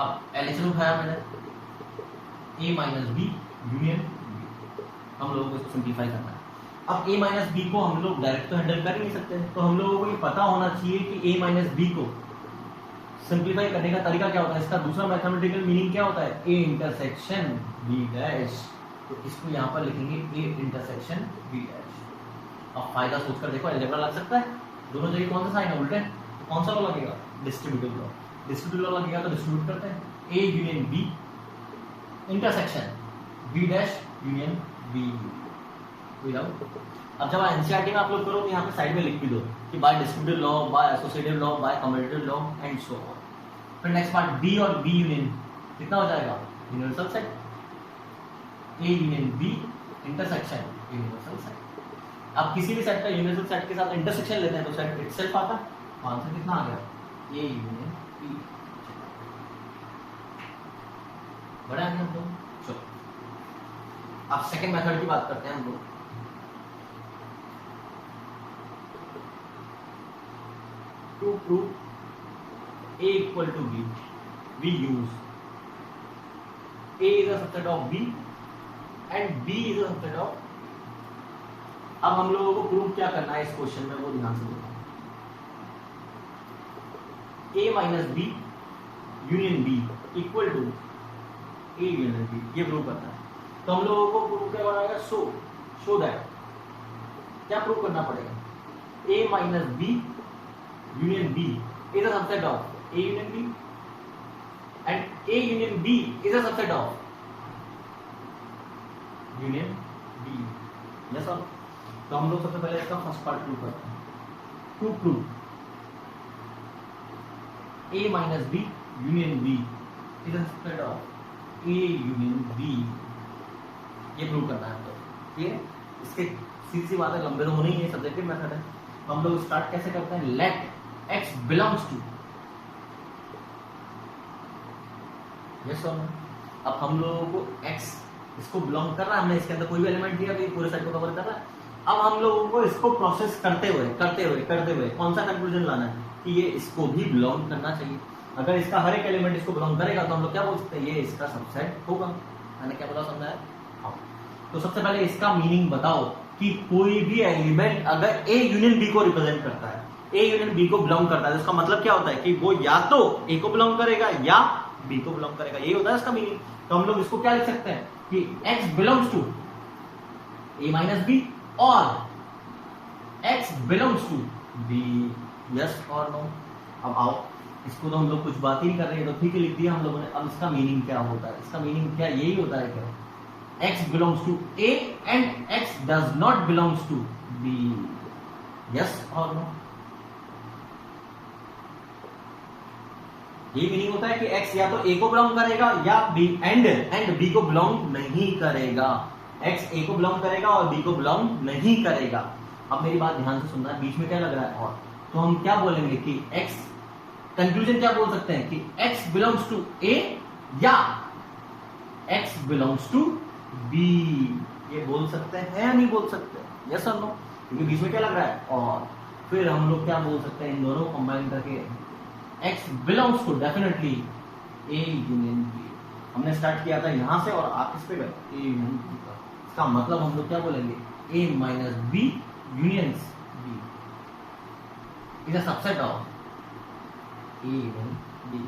[SPEAKER 1] अब एलएचएस उठाया मैंने, A minus B union B, हम लोगों को इसको सिंप्लीफाई करना है। अब A माइनस बी को हम लोग डायरेक्ट तो हैंडल कर ही नहीं सकते, तो हम लोगों को ये पता होना चाहिए कि A माइनस बी को सिंप्लीफाई करने का तरीका क्या होता है। इसका दूसरा मैथमेटिकल मीनिंग क्या होता है? A intersection B dash. तो इसको यहाँ पर लिखेंगे A इंटरसेक्शन B डैश। अब फायदा सोचकर देखो, अलजेब्रा लग सकता है, दोनों जगह कौन सा साइन है? उल्टे। तो कौन सा लॉ लगेगा? Distributive law. डिस्ट्रीब्यूटिव लॉ लगेगा तो डिस्ट्रीब्यूट करते हैं, A union B intersection B dash union B। अब जब एनसीईआरटी में आप लोग करो तो यहाँ पे साइड में लिख भी दो कि by distributive law, by associative law, by commutative law and so on. फिर नेक्स्ट पार्ट, B और B यूनियन कितना हो जाएगा? Universal set. A union B intersection universal set. अब किसी भी सेट का यूनिवर्सल सेट के साथ इंटरसेक्शन लेते हैं तो सेट इटसेल्फ आता है। आंसर कितना आ गया? A union B। बड़ा है हम लोग। चलो अब सेकंड मेथड की बात करते हैं हम लोग। To prove A equal to B, we use A is a subset of B and B is a subset of। अब हम लोगों को प्रूव क्या करना है इस क्वेश्चन में, वो ध्यान से देखो। A minus B union B equal to A union B, ये प्रूव करना है। तो हम लोगों को प्रूव क्या बनाएगा? शो दैट, क्या प्रूव करना पड़ेगा? A minus B union B is a subset of A union B and A union B is a subset of union B। yes or no? तो हम लोग सबसे पहले इसका फर्स्ट पार्ट प्रूव करते हैं। To prove A minus B union B is a subset of A union B, ये prove करना है हम लोग। ठीक है, इसके सीधी सी बात है, लंबे तो होने ही है, सब्जेक्टिव मेथड है। तो हम लोग स्टार्ट कैसे करते हैं? Let X belongs to, yes or no? अब हम लोगों को x इसको बिलोंग कर रहा है, हमने इसके अंदर कोई भी एलिमेंट दिया अभी पूरे सेट को कवर कर रहा है। अब हम लोगों को इसको प्रोसेस करते हुए कौन सा कंक्लूजन लाना है कि ये इसको भी बिलोंग करना चाहिए। अगर इसका हर एक एलिमेंट इसको बिलोंग करेगा तो हम लोग क्या बोल सकते हैं, ये इसका सबसेट होगा। मैंने क्या बोला समझाया? हाँ। तो सबसे पहले इसका मीनिंग बताओ कि कोई भी एलिमेंट अगर ए यूनियन बी को रिप्रेजेंट करता है, ए यूनियन बी को बिलोंग करता है, तो इसका मतलब क्या होता है कि वो या तो ए को बिलोंग करेगा या बी को बिलोंग करेगा, यही होता है इसका मीनिंग। तो हम लोग इसको क्या लिख सकते हैं कि x belongs to a minus B और x belongs to b, yes और नो। अब आओ, इसको तो हम लोग कुछ बात ही नहीं कर रहे हैं, तो ठीक है लिख दिया हम लोगों ने। अब इसका मीनिंग क्या होता है? इसका मीनिंग क्या यही होता है क्या x belongs to a and x does not belongs to b, yes और नो। ये मीनिंग होता है कि x या तो a को बिलोंग करेगा या b एंड b को बिलोंग नहीं करेगा। x a को बिलोंग करेगा और b को बिलोंग नहीं करेगा। अब मेरी बात ध्यान से सुनना, बीच में क्या लग रहा है और, तो हम क्या बोलेंगे कि x कंक्लूजन क्या बोल सकते हैं कि x बिलोंग्स टू a या x बिलोंग्स टू b, ये बोल सकते हैं या नहीं बोल सकते? यस और नो, क्योंकि बीच में क्या लग रहा है और। फिर हम लोग क्या बोल सकते हैं इन दोनों कंबाइन करके, x belongs to definitely a union b। हमने स्टार्ट किया था यहां से और आप इस पे गए a यूनियन b का। इसका मतलब हम लोग क्या बोलेंगे, a minus b unions b is a subset of a union b।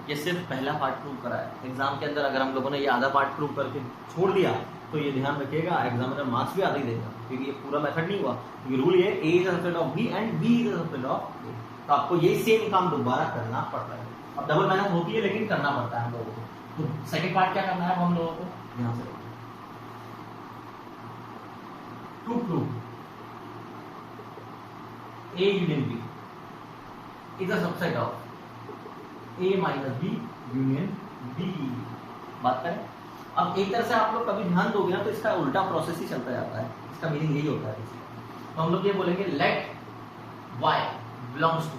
[SPEAKER 1] ये सिर्फ पहला पार्ट प्रूव करा है। एग्जाम के अंदर अगर हम लोगों ने ये आधा पार्ट प्रूव करके छोड़ दिया तो ये ध्यान रखिएगा एग्जामिनर मार्क्स भी आधा ही देगा, क्योंकि ये पूरा मेथड नहीं हुआ। क्योंकि रूल ये a is a subset of b and b is a subset of a। तो आपको ये सेम काम दोबारा करना पड़ता है। अब डबल मेहनत होती है लेकिन करना पड़ता है हम लोगों को। तो सेकंड पार्ट क्या करना है हम लोगों को, यहां से to prove a union b is a subset of a minus b union b। बात करें अब एक तरह से आप लोग कभी ध्यान दोगे ना तो इसका उल्टा प्रोसेस ही चलता जाता है। इसका मीनिंग यही होता है। तो हम लोग ये बोलेंगे late y belongs to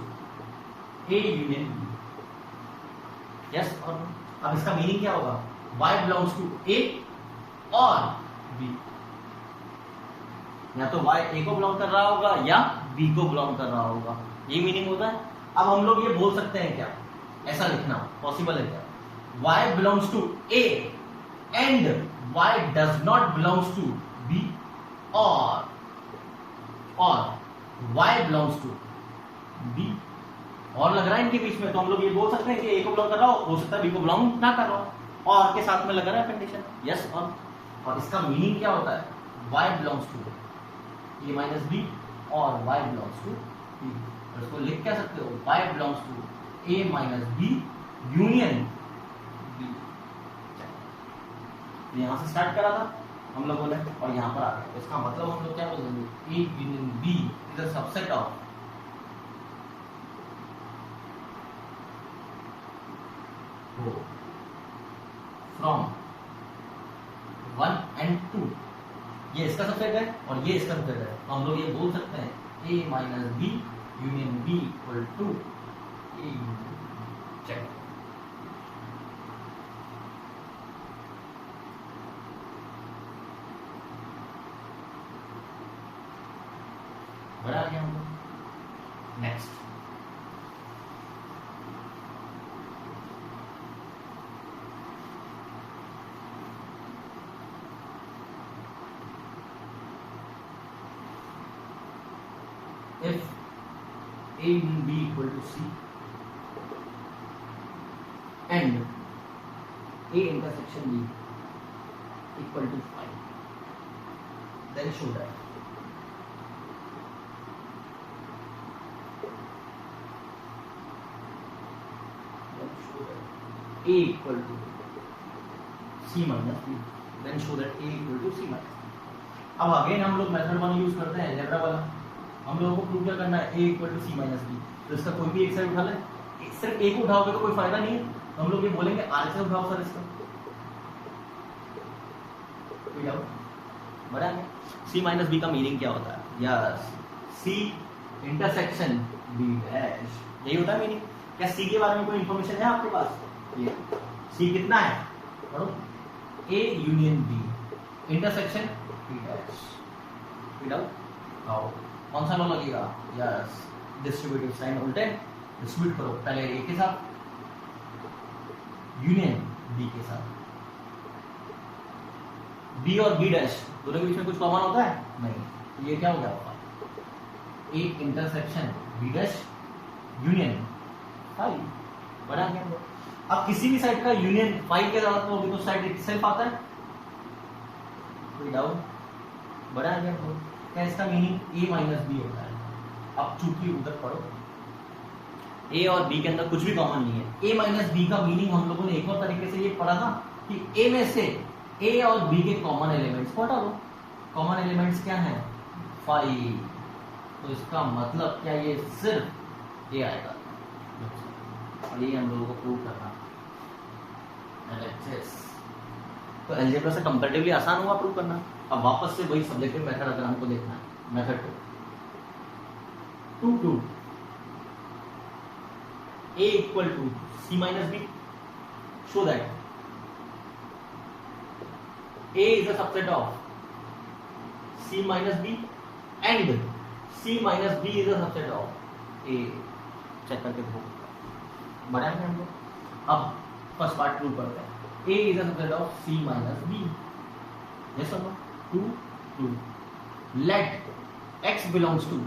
[SPEAKER 1] a union b, yes और no? अब इसका मीनिंग क्या होगा, y belongs to a और b, या तो y a को बिलोंग कर रहा होगा या b को बिलोंग कर रहा होगा, ये मीनिंग होता है। अब हम लोग ये बोल सकते हैं क्या, ऐसा लिखना पॉसिबल है क्या, y belongs to a and y does not belongs to b और y belongs to b, और लग रहा है इनके बीच में। तो हम लोग ये बोल सकते हैं कि a को बिलोंग कर रहा हो सकता है b को बिलोंग ना कर रहा हो, और के साथ में लग रहा है कंडीशन यस और इसका मीनिंग क्या होता है, y belongs to a minus b और y belongs to b। तो इसको लिख क्या सकते हो, y belongs to a minus b union b। यहां से स्टार्ट करा था हम लोगों ने और यहां पर आ गए, तो इसका मतलब हम लोग क्या बोलेंगे, a union b is a subset of from 1 and 2। ये इसका सबसेट है और ये इसका सबसेट है, तो हम लोग ये बोल सकते हैं a minus b union b equal to a check. बड़ा गया हम लोग। Next if a and b equal to c and a intersection b equal to 5, then show that a equal to c minus b, then show that a equal to c minus b। अब again हम लोग method 1 use करते हैं algebra वाला। हम लोगों को prove क्या करना है, a equal to C minus B. तो इसका कोई भी एक साइड उठा ले, सिर्फ a को उठाओगे तो कोई फायदा नहीं है, तो हम लोग ये बोलेंगे r से उठाओ सर इसका, कोई डाउट बड़ा है। c माइनस b का मीनिंग क्या होता है, yes c intersection b dash, यही होता है मीनिंग। क्या c के बारे में कोई इंफॉर्मेशन है आपके पास, ये c कितना है पढ़ो, A union B intersection B dash, फिर आओ कौन सा लॉ लगेगा, यस डिस्ट्रीब्यूटिव साइन उल्टे डिस्ट्रीब्यूट करो, पहले ए के साथ यूनियन बी के साथ, बी और बी डैश दोनों के बीच में कुछ कॉमन होता है नहीं, ये क्या हो गया होगा, A intersection B dash union five, बड़ा क्या हो। अब किसी भी साइड का यूनियन फाइव के साथ होगी तो साइड इटसेल्फ आता है, कोई डाउट, बड़ा क्या हो क्या, इसका मीनिंग ए माइनस बी होता है। अब चूंकि उधर पढ़ो ए और बी के अंदर कुछ भी कॉमन नहीं है, ए माइनस बी का मीनिंग हम लोगों ने एक और तरीके से ये पढ़ा था कि ए में से ए और बी के कॉमन एलिमेंट्स को हटा दो, कॉमन एलिमेंट्स क्या है 5, तो इसका मतलब क्या ये सिर्फ ये आएगा, और ये हम लोगों को प्रूव करना LHS। तो अलजेब्रा से कंपैरेटिवली आसान हुआ प्रूव करना। अब वापस से वही सब्जेक्टिव मेथड अगर हमको देखना है, method 2 A equal to C minus B, show that A is a subset of C minus B and C minus B is a subset of A, check करके देखो बढ़ाएंगे हम लोग। अब फर्स्ट पार्ट प्रूव करते हैं, A is a subset of C minus B, yes or no, 2 let X belongs to,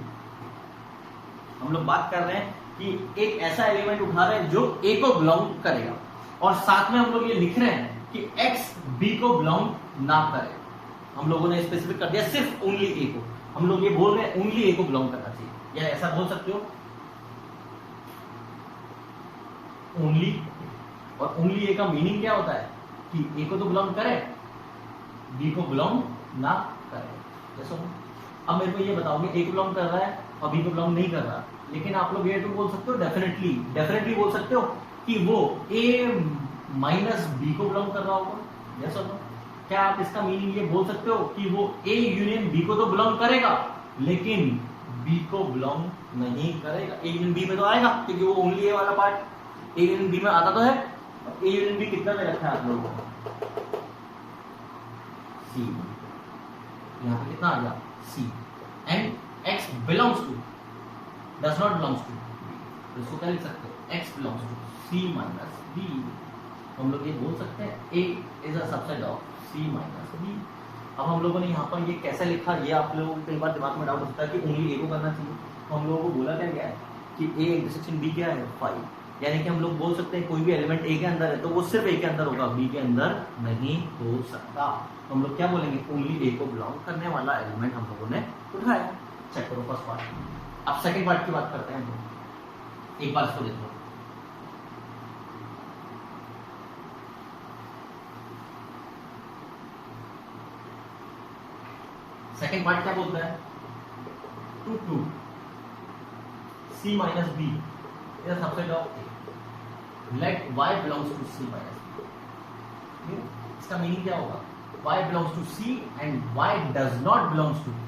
[SPEAKER 1] हम लोग बात कर रहे हैं कि एक ऐसा एलिमेंट उठा रहे हैं जो A को बिलोंग करेगा, और साथ में हम लोग ये लिख रहे हैं कि X B को बिलोंग ना करे, हम लोगों ने स्पेसिफिक कर दिया सिर्फ ओनली A को, हम लोग ये बोल रहे हैं ओनली A को बिलोंग करना चाहिए, या ऐसा बोल सकते हो ओनली, और ओनली A का मीनिंग क्या होता है कि A को तो बिलोंग करे B को बिलोंग ना करे, जैसे अब मेरे को ये बताओगे A को बिलोंग कर रहा है और B को बिलोंग नहीं कर रहा, लेकिन आप लोग ये तो बोल सकते हो डेफिनेटली बोल सकते हो कि वो A माइनस बी को बिलोंग कर रहा होगा, यस और नो, क्या आप इसका मीनिंग ये बोल सकते हो कि वो A यूनियन B को तो बिलोंग करेगा लेकिन B को बिलोंग नहीं करेगा, A यूनियन B में तो आएगा क्योंकि वो ओनली A वाला पार्ट A यूनियन B में आता तो है, A यूनियन B कितना में रखा है आप लोगों को C, यहाँ पे कितना आ गया C, and X belongs to does not belongs to B, तो इसको क्या लिख सकते हो X belongs to C minus B, हम लोग ये बोल सकते हैं A is a subset of C minus B। अब हम लोगों ने यहाँ पर ये कैसे लिखा, ये आप लोगों को कई बार दिमाग में डाउट होता है कि ओनली A को करना चाहिए, तो हम लोगों को बोला क्या गया है कि A इंटरसेक्शन B क्या है 5, यानी कि हम लोग बोल सकते हैं कोई भी एलिमेंट A के अंदर है तो वो सिर्फ A के अंदर होगा, B के अंदर नहीं हो सकता, तो हम लोग क्या बोलेंगे ओनली A को बिलोंग करने वाला एलिमेंट हम लोगों ने उठाया। चेक करो फर्स्ट पार्ट। अब सेकंड पार्ट की बात करते हैं, एक बार इसको देखो, सेकंड पार्ट क्या बोलता है 2 C minus B is a subset of A, let Y belongs to C minus B, इसका मीनिंग क्या होगा Y belongs to C and Y does not belongs to B।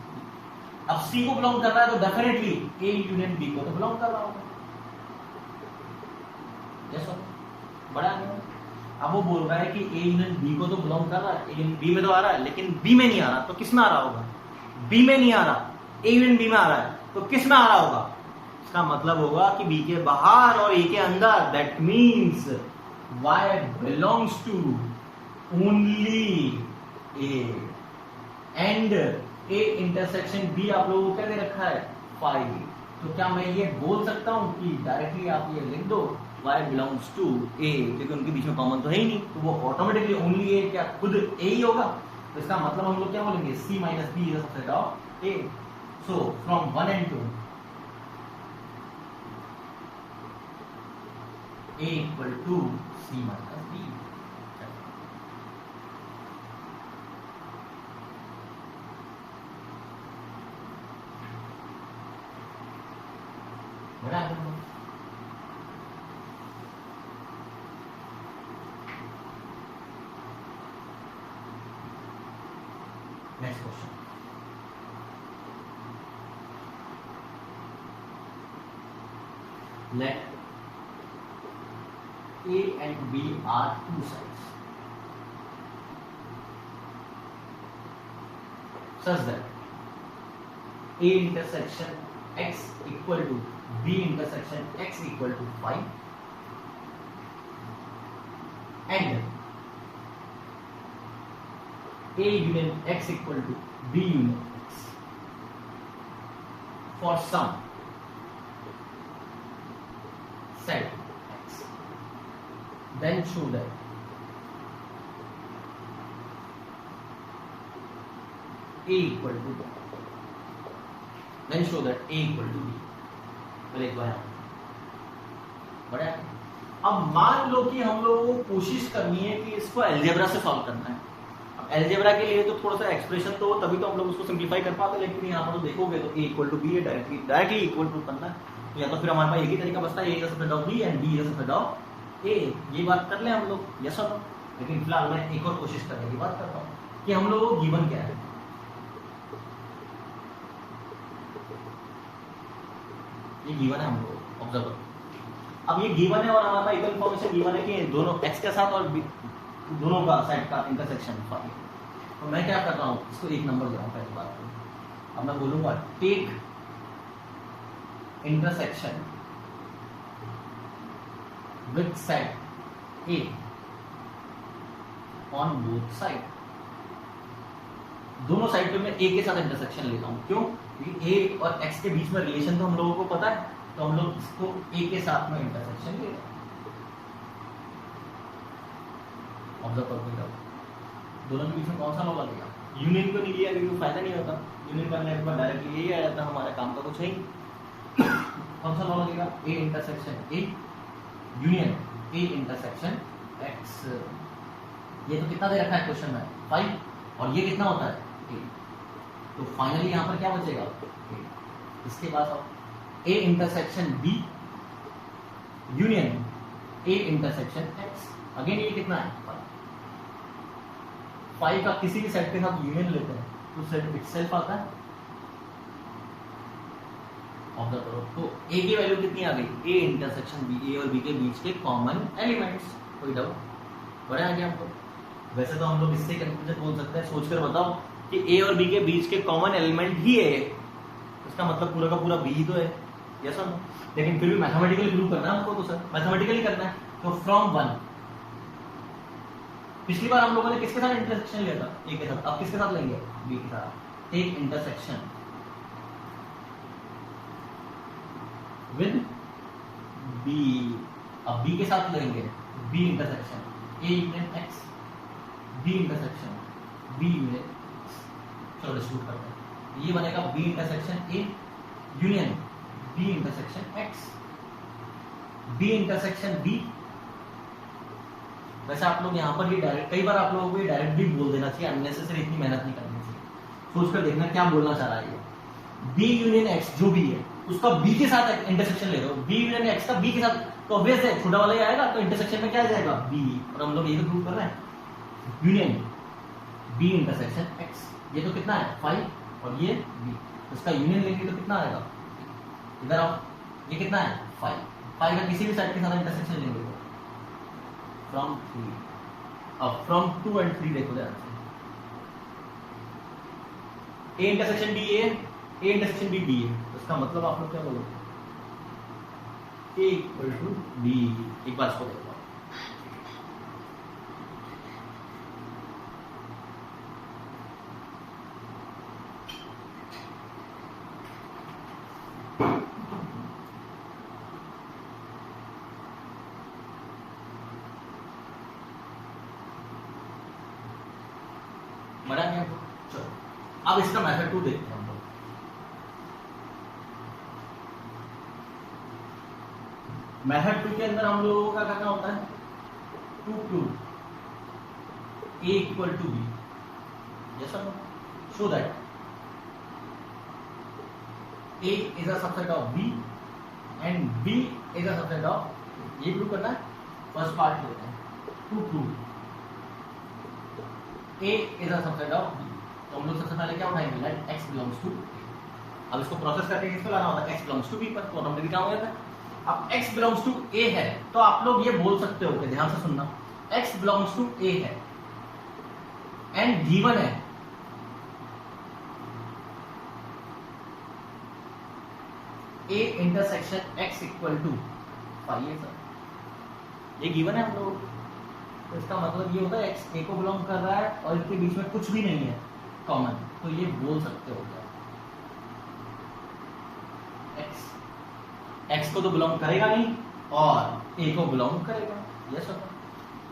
[SPEAKER 1] अब C को बिलोंग कर रहा है तो डेफिनेटली A यूनियन B को तो बिलोंग कर रहा होगा, यस सर, बड़ा है। अब वो बोल रहा है कि A यूनियन B को तो बिलोंग कर रहा है, A यूनियन B में तो आ रहा है लेकिन B में नहीं आ रहा, तो किस में आ रहा होगा B में नहीं आ रहा, A यूनियन B में आ रहा है तो किस में आ रहा होगा, इसका मतलब होगा कि B के बाहर और A के अंदर, that means Y belongs to only A and A intersection B आप लोगों को क्या दे रखा है 5, तो क्या मैं ये बोल सकता हूं कि डायरेक्टली आप ये लिख दो Y belongs to A, क्योंकि उनके बीच में कॉमन तो है ही नहीं, तो वो ऑटोमेटिकली ओनली A क्या खुद A ही होगा, तो इसका मतलब हम लोग क्या बोलेंगे C minus B is a subset of A, so from 1 and 2 A equal to C minus B। Next question. Let A and B are two sides. such that A intersection x equal to B intersection x equal to 5 and A union x equal to B union x for some set x, then show that A equal to then show that A equal to B। पहले एक बार बड़ा। अब मान लो कि हम लोगों को कोशिश करनी है कि इसको अलजेब्रा से सॉल्व करना है। अब अलजेब्रा के लिए तो थोड़ा सा एक्सप्रेशन तो तभी तो हम लोग उसको सिंपलीफाई कर पाते, लेकिन यहाँ पर तो देखोगे तो A इक्वल टू बी है, डायरेक्टली इक्वल टू करना है। तो या तो फिर हमारे पास एक ही तरीका बचता है, A is a subset of B and B is a subset of A। ये बात कर ले हम लोग, यस और नो। लेकिन फिलहाल मैं एक और कोशिश करने की बात करता हूँ कि हम लोगों को गिवन क्या है। ये गिवन है हम लोग, ऑब्जर्व करो। अब ये गिवन है और हमारा इक्वल इन्फॉर्मेशन गिवन है कि दोनों x के साथ और दोनों का साइड का इंटरसेक्शन। तो मैं क्या कर रहा हूँ, इसको एक नंबर दे रहा हूँ पहली बात। अब मैं बोलूंगा take intersection with set A on both side. दोनों साइड पे मैं A के साथ इंटरसेक्शन लेता हूँ। क्यों? क्योंकि A और X के बीच में रिलेशन तो हम लोगों को पता है, तो हम लोग इसको A के साथ में इंटरसेक्शन ले रहे हैं। ऑब्जर्व करो, दोनों के बीच में कौन सा लॉ लगेगा? यूनियन को नहीं लिया क्योंकि फायदा नहीं होता। यूनियन करने के बाद डायरेक्टली यही आ जाता, हमारा काम का कुछ है ही। कौन सा लॉ लगेगा? A intersection A union A intersection X। ये तो कितना दे रखा है क्वेश्चन में? 5। और ये कितना होता है? 8। तो फाइनली यहाँ पर क्या बचेगा? 8। इसके बाद A intersection B union A intersection X। Again ये कितना है? 5 का किसी भी सेट के साथ यूनियन लेते हैं तो सेट इटसेल्फ आता है। ऑब्जर्व करो, तो A की वैल्यू कितनी आ गई? A इंटरसेक्शन B, A और B के बीच के कॉमन एलिमेंट्स। कोई डाउट? बड़ा आ गया हमको। वैसे तो हम लोग इससे कंक्लूजन बोल सकते हैं, सोचकर बताओ कि A और B के बीच के कॉमन एलिमेंट ही है, इसका मतलब पूरा का पूरा B ही तो है, यस और नो। लेकिन फिर भी मैथमेटिकली प्रूव करना है हमको, तो सर मैथमेटिकली करना है। तो फ्रॉम 1, पिछली बार हम लोगों ने किसके साथ इंटरसेक्शन लिया था? A के साथ। अब किसके साथ लेंगे? B के साथ। Take intersection with B। अब B के साथ लेंगे B intersection A union X, B intersection B union X। चलो डिस्ट्रीब्यूट करते हैं। ये बनेगा B intersection A union B intersection X, B intersection B। वैसे आप लोग यहाँ पर ये डायरेक्ट, कई बार आप लोगों को ये डायरेक्ट भी बोल देना चाहिए, अननेसेसरी इतनी मेहनत नहीं करनी चाहिए। सोचकर देखना क्या बोलना चाह रहा है ये। B यूनियन X जो भी है उसका B के साथ इंटरसेक्शन ले रहे हो, B यूनियन X का B के साथ, तो ऑब्वियस है छोटा वाला ही आएगा, तो इंटरसेक्शन में क्या आ जाएगा? B। और हम लोग ये तो प्रूव कर रहे हैं यूनियन B इंटरसेक्शन X। ये तो कितना है? 5 और ये B, उसका यूनियन लेंगे तो कितना आएगा? इधर आओ, ये कितना है? 5 का किसी भी साइड के साथ इंटरसेक्शन लेंगे तो फ्रॉम 3। अब फ्रॉम 2 एंड 3 देखो ध्यान से। A intersection B A intersection B B है, उसका मतलब आप लोग क्या बोलोगे? A equal to B। एक बार इसको देखो, बड़ा नहीं है। चलो अब इसका मेथड 2 देखते हैं हम लोग। मेथड 2 के अंदर हम लोगों का करना होता है 2 prove A equal to B। Yes और no? Show that A is a subset of B and B is a subset of, ये प्रूव करना है। फर्स्ट पार्ट लेते हैं, 2 prove A is a subset of B। तो हम लोग सबसे पहले क्या उठाएंगे? Let X belongs to A। अब इसको प्रोसेस करके किस पे लाना होता है? X belongs to B पर। तो हमने लिखा हुआ है। अब X belongs to A है तो आप लोग ये बोल सकते हो कि ध्यान से सुनना, X belongs to A है एंड गिवन है A intersection x equal to five है सर, ये गिवन है हम लोग। तो इसका मतलब ये होता है एक्स ए को बिलोंग कर रहा है और इनके बीच में कुछ भी नहीं है कॉमन, तो ये बोल सकते हो क्या एक्स को तो बिलोंग करेगा नहीं और ए को बिलोंग करेगा, यस और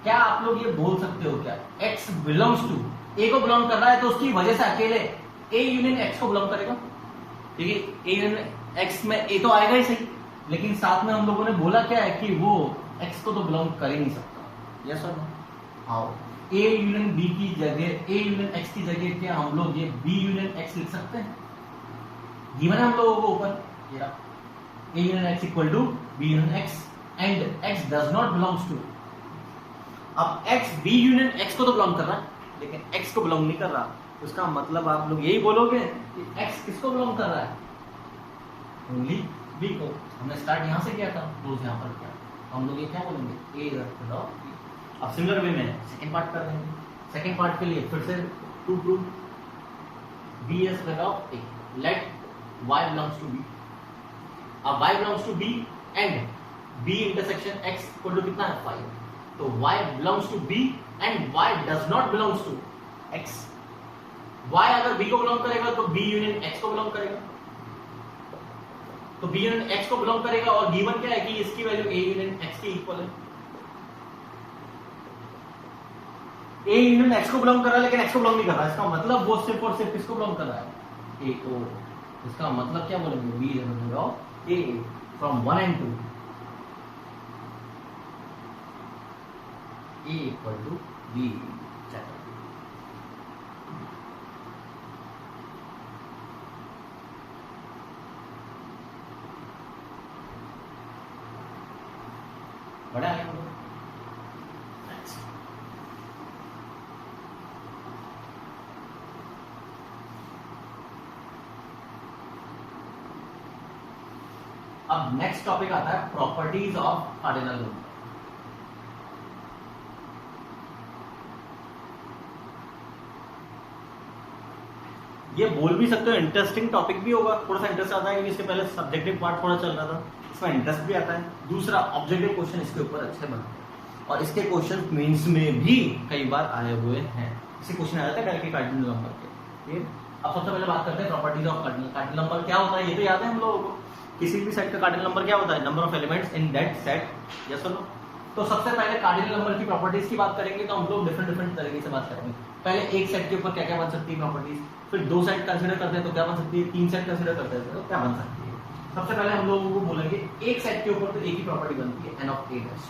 [SPEAKER 1] क्या आप लोग ये बोल सकते हो क्या एक्स बिलोंग्स टू ए को बिलोंग कर रहा है तो उसकी वजह से अकेले ए यूनियन एक्स को बिलोंग करेगा, ठीक है। ए यूनियन एक्स में ए तो आएगा ही सही, लेकिन साथ में हम लोगों ने बोला क्या है कि वो एक्स को तो बिलोंग कर ही नहीं सकता, यस और नो। आओ ए यूनियन बी की जगह ए यूनियन एक्स की जगह क्या हम लोग ये बी यूनियन एक्स लिख सकते हैं, गिवन है हम लोगों को ऊपर A union x equal to B union x and x does not belongs to. अब एक्स बी यूनियन एक्स को तो बिलोंग कर रहा है लेकिन एक्स को बिलोंग नहीं कर रहा, उसका मतलब आप लोग यही बोलोगे कि एक्स किसको बिलोंग कर रहा है, ओनली बी को। हमने स्टार्ट यहां से किया था, क्लोज यहां पर किया, हम लोग ये क्या बोलेंगे ए रख दो। अब सिमिलर वे में सेकंड पार्ट कर देंगे, सेकंड पार्ट के लिए फिर से टू टू बी एस लगाओ A, let y belongs to b। अब y belongs to b and b intersection x equal to कितना है 5, तो y belongs to b and y does not belongs to x। y अगर b को belong करेगा तो b union x को belong करेगा, तो b यूनियन x को बिलोंग करेगा और गिवन क्या है कि इसकी वैल्यू a यूनियन x के इक्वल है। a यूनियन x को बिलोंग कर रहा है लेकिन x को बिलोंग नहीं कर रहा, इसका मतलब वो सिर्फ और सिर्फ किसको बिलोंग कर रहा है a को। इसका मतलब क्या बोलेंगे b a from 1 and 2 a equal to b। बड़ा है अब नेक्स्ट टॉपिक आता है प्रॉपर्टीज ऑफ कार्डिनल नंबर। ये बोल भी सकते हो इंटरेस्टिंग टॉपिक भी होगा, थोड़ा सा इंटरेस्ट आता है क्योंकि इसके पहले सब्जेक्टिव पार्ट थोड़ा चल रहा था, इसमें इंटरेस्ट भी आता है। दूसरा ऑब्जेक्टिव क्वेश्चन इसके ऊपर अच्छे बनते हैं और इसके क्वेश्चन मेंस में भी कई बार आए हुए हैं। इसे क्वेश्चन आ जाता है डायरेक्टली कार्डिनल नंबर के, ठीक है। अब सबसे पहले बात करते हैं properties of cardinal. Cardinal number क्या होता है ये तो याद है हम लोगों को, किसी भी सेट का कार्डिनल नंबर क्या होता है, number of elements in that set, yes और नो। तो सबसे पहले कार्डिनल नंबर की प्रॉपर्टीज की बात करेंगे तो हम लोग डिफरेंट तरीके से बात करेंगे। पहले एक सेट के ऊपर क्या क्या बन सकती है प्रॉपर्टीज, फिर दो सेट कंसीडर करते हैं तो क्या बन सकती है, तीन सेट कंसीडर करते हैं तो क्या बन सकती है। सबसे पहले हम लोगों को बोलेंगे एक सेट के ऊपर तो एक ही प्रॉपर्टी बनती है n of a dash.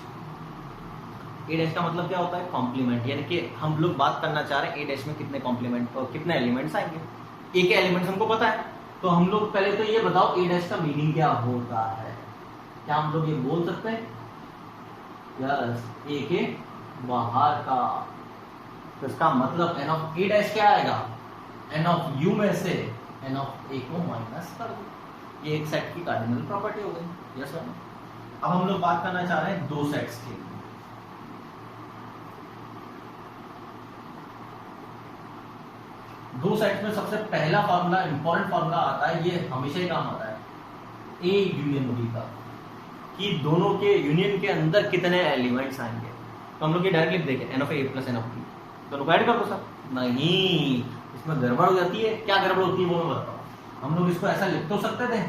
[SPEAKER 1] a dash का मतलब क्या होता है कॉम्प्लीमेंट, यानी कि हम लोग बात करना चाह रहे हैं a डैश में कितने कॉम्प्लीमेंट और कितने एलिमेंट्स आएंगे। a के एलिमेंट्स हमको पता है, तो हम लोग पहले तो ये बताओ a डैश का मीनिंग क्या होता है। क्या हम लोग ये बोल सकते हैं यस a के बाहर का, तो इसका मतलब n ऑफ a डैश क्या आएगा, n ऑफ u में से n ऑफ a को माइनस कर दो। ये एक सेट की कार्डिनल प्रॉपर्टी हो गई, यस और नो। अब हम लोग बात करना चाह रहे हैं दो सेट्स की। दो सेट्स में सबसे पहला फार्मूला इंपॉर्टेंट फार्मूला आता है, ये हमेशा ही काम आता है a यूनियन b का, कि दोनों के यूनियन के अंदर कितने एलिमेंट्स आएंगे। तो हम लोग ये डायरेक्ट लिख देंगे n of a plus n of b, दोनों को ऐड कर दो सर। नहीं, इसमें गड़बड़ हो जाती है। क्या गड़बड़ होती है वो मैं बताता हूँ। हम लोग इसको ऐसा लिख तो सकते थे,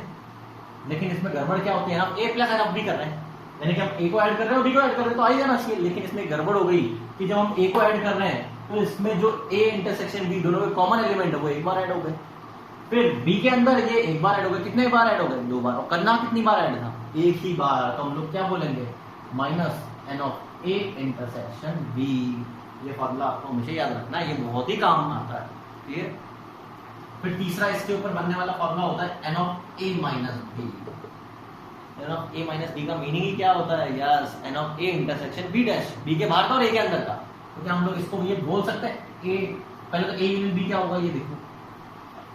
[SPEAKER 1] लेकिन इसमें गड़बड़ क्या होती है, हम a plus n of b कर रहे हैं, यानी कि हम a को ऐड कर रहे हैं और b को ऐड कर रहे हैं, तो आ ही जाना चाहिए। लेकिन इसमें गड़बड़ हो गई कि जब हम a को ऐड कर रहे हैं तो इसमें जो a इंटरसेक्शन b दोनों के कॉमन एलिमेंट है वो एक बार ऐड हो गए, फिर b के अंदर ये एक बार ऐड हो गए, कितने बार ऐड हो गए, दो बार। और करना कितनी बार ऐड था, एक ही बार। तो हम लोग क्या बोलेंगे minus n of a intersection b। ये फॉर्मूला आपको हमेशा याद रखना है, ये बहुत ही काम आता है, ठीक है। फिर तीसरा इसके ऊपर बनने वाला फॉर्मूला होता है n of a minus b। n of a minus b का मीनिंग ही क्या होता है, yes n of a intersection b dash, b के बाहर का और a के अंदर का। तो क्या हम लोग इसको ये बोल सकते हैं a, पहले तो a यूनियन b क्या होगा ये देखो,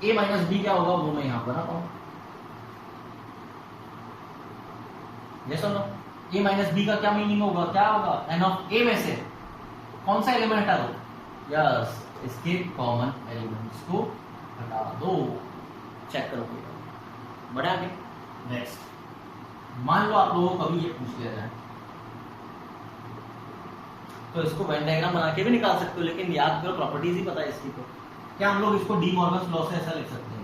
[SPEAKER 1] a माइनस b क्या होगा वो मैं यहाँ बनाता हूँ, यस और नो। a माइनस b का क्या मीनिंग होगा, क्या होगा, n ऑफ a में से कौन सा एलिमेंट हटा दो, यस इसके कॉमन एलिमेंट्स को हटा दो। चेक करो, बढ़ा आगे नेक्स्ट, मान लो आप लोगों को कभी ये पूछ लिया जाए, तो इसको वेन डायग्राम बना के भी निकाल सकते हो, लेकिन याद करो प्रॉपर्टीज ही पता है इसकी। तो क्या हम लोग इसको डी मॉर्गन्स लॉ से ऐसा लिख सकते हैं?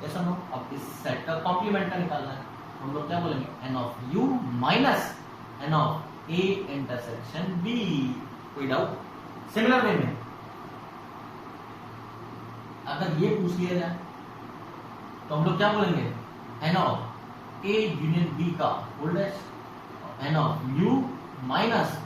[SPEAKER 1] ऐसा नो, अब इस सेट का कॉम्प्लीमेंट का निकालना है, हम लोग क्या बोलेंगे, N of U minus n of A intersection B. कोई डाउट? सिमिलर वे में अगर ये पूछ लिया जाए तो हम लोग क्या बोलेंगे, N of A union B का whole dash, N of U minus,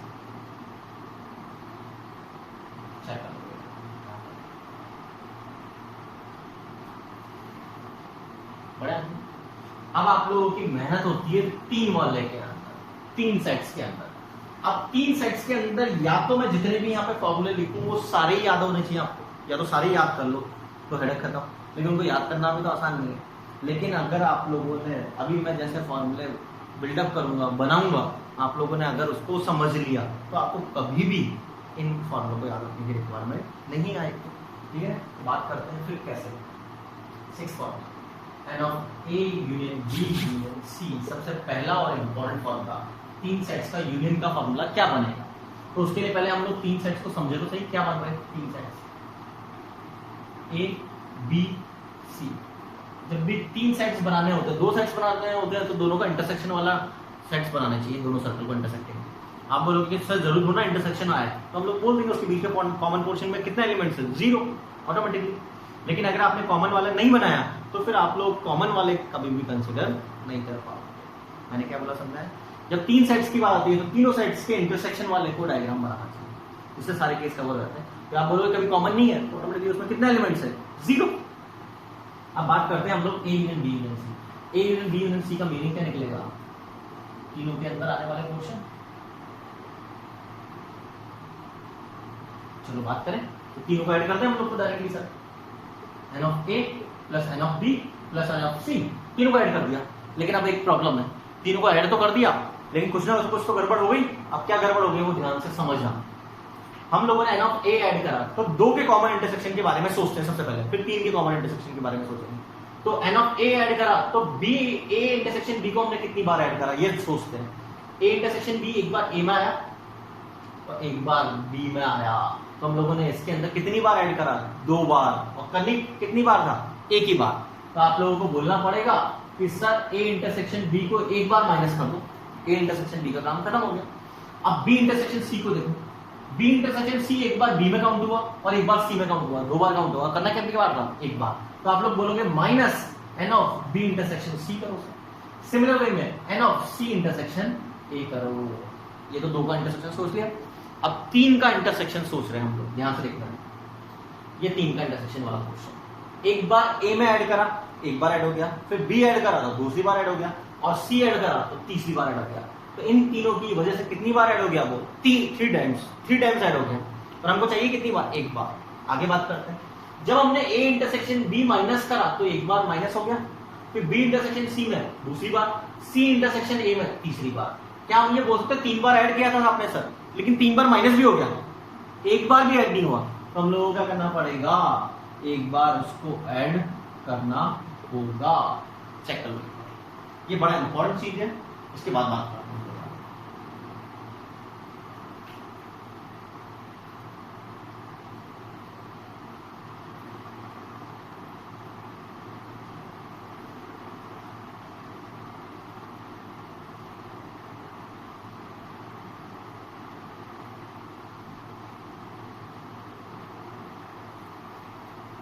[SPEAKER 1] बड़ा। अब आप लोगों की मेहनत होती है 3 वाले के अंदर, 3 सेट्स के अंदर। अब 3 सेट्स के अंदर या तो मैं जितने भी यहाँ पे फॉर्मूले लिखूं वो सारे ही याद होने चाहिए आपको, या तो सारे याद कर लो तो हेडेक खत्म, लेकिन उनको याद करना भी तो आसान नहीं है। लेकिन अगर आप लोगों ने अभी मैं जैसे फॉर्मूले बिल्डअप करूंगा, बनाऊंगा, आप लोगों ने अगर उसको समझ लिया तो आपको कभी भी इन फॉर्मूलों को याद रखने की रिक्वायरमेंट नहीं आएगी। ठीक है, बात करते हैं फिर कैसे। 6 formula, n of A union B union C, सबसे पहला और इम्पोर्टेंट फॉर्मूला, 3 सेट्स का यूनियन का फॉर्मूला क्या बनेगा। तो उसके लिए पहले हम लोग 3 सेट्स को समझे तो सही, क्या बन रहे हैं 3 सेट्स, ए बी सी। जब भी 3 सेट्स बनाने होते हैं, 2 सेट्स बनाने होते हैं तो दोनों का इंटरसेक्शन वाला सेट्स बनाने चाहिए, दोनों सर्कल को इंटरसेक्टिंग। आप बोलोगे कि सर जरूर होना इंटरसेक्शन आया, तो हम लोग बोल देंगे उसके बीच में कॉमन पोर्शन में कितने एलिमेंट्स है, 0 ऑटोमेटिकली। लेकिन अगर आपने कॉमन वाला नहीं बनाया तो फिर आप लोग कॉमन वाले कभी भी कंसिडर नहीं कर पाओगे। मैंने क्या बोला समझा है? जब 3 सेट्स की बात आती है तो तीनों सेट्स के इंटरसेक्शन वाले को डायग्राम बनाना चाहिए, इससे सारे केस कवर रहते हैं। तो आप बोलोगे कभी कॉमन नहीं है तो ऑटोमेटिकली उसमें कितने एलिमेंट्स है, 0। अब बात करते हैं हम लोग A union B union C. A union B union C का मीनिंग क्या निकलेगा, तीनों के अंदर आने वाले पोर्शन। चलो बात करें तो तीनों को ऐड करते हैं हम लोग तो directly sir, N of A plus N of B plus N of C, तीनों को ऐड कर दिया। लेकिन अब एक प्रॉब्लम है, तीनों को ऐड तो कर दिया लेकिन कुछ ना कुछ तो गड़बड़ हो गई। अब क्या गड़बड़ हो गई वो ध्यान से समझना। हम लोगों ने एन ऑफ ए ऐड करा तो 2 के कॉमन इंटरसेक्शन के बारे में सोचते हैं सबसे पहले, फिर 3 के कॉमन इंटरसेक्शन के बारे में सोचेंगे। तो एन ऑफ ए ऐड करा तो बी, ए इंटरसेक्शन बी को हमने कितनी बार ऐड करा ये सोचते हैं। ए इंटरसेक्शन बी एक बार ए में आया और एक बार बी में आया, तो हम लोगों ने इसके अंदर कितनी बार ऐड करा, 2 बार। और करनी कितनी बार था, एक ही बार। तो आप लोगों को बोलना पड़ेगा कि सर ए इंटरसेक्शन बी को एक बार माइनस कर दो, ए इंटरसेक्शन बी का काम खत्म हो गया। अब बी इंटरसेक्शन सी को देखो, बी इंटरसेक्शन सी एक बार बी में काउंट हुआ और एक बार सी में काउंट हुआ, 2 बार काउंट हुआ। करना कितनी बार था, एक बार। तो आप लोग बोलोगे minus n of B intersection C करो। सिमिलर वे में N of C intersection A करो। ये तो 2 का इंटरसेक्शन सोच लिया। अब 3 का इंटरसेक्शन सोच रहे हैं हम लोग, ध्यान से देखना। ये 3 का इंटरसेक्शन वाला क्वेश्चन, एक बार ए में ऐड करा, एक बार ऐड हो गया, फिर बी ऐड करा तो दूसरी बार ऐड हो गया, और सी ऐड करा तो तीसरी बार ऐड हो गया। तो इन तीनों की वजह से कितनी बार ऐड हो गया, वो 3 टाइम्स ऐड हो गया। और हमको चाहिए कितनी बार, एक बार। आगे बात करते हैं। जब हमने ए इंटरसेक्शन बी माइनस करा तो एक बार माइनस हो गया, फिर बी इंटरसेक्शन सी में दूसरी बार, सी इंटरसेक्शन ए में तीसरी बार। क्या हम ये बोल सकते 3 बार ऐड किया था आपने सर, लेकिन 3 बार माइनस भी हो गया, एक बार भी ऐड नहीं हुआ। तो हम लोगों को क्या करना पड़ेगा, एक बार उसको ऐड करना होगा। चेक कर लो, ये बड़ा इंपॉर्टेंट चीज है, इसके बाद बात करते हैं।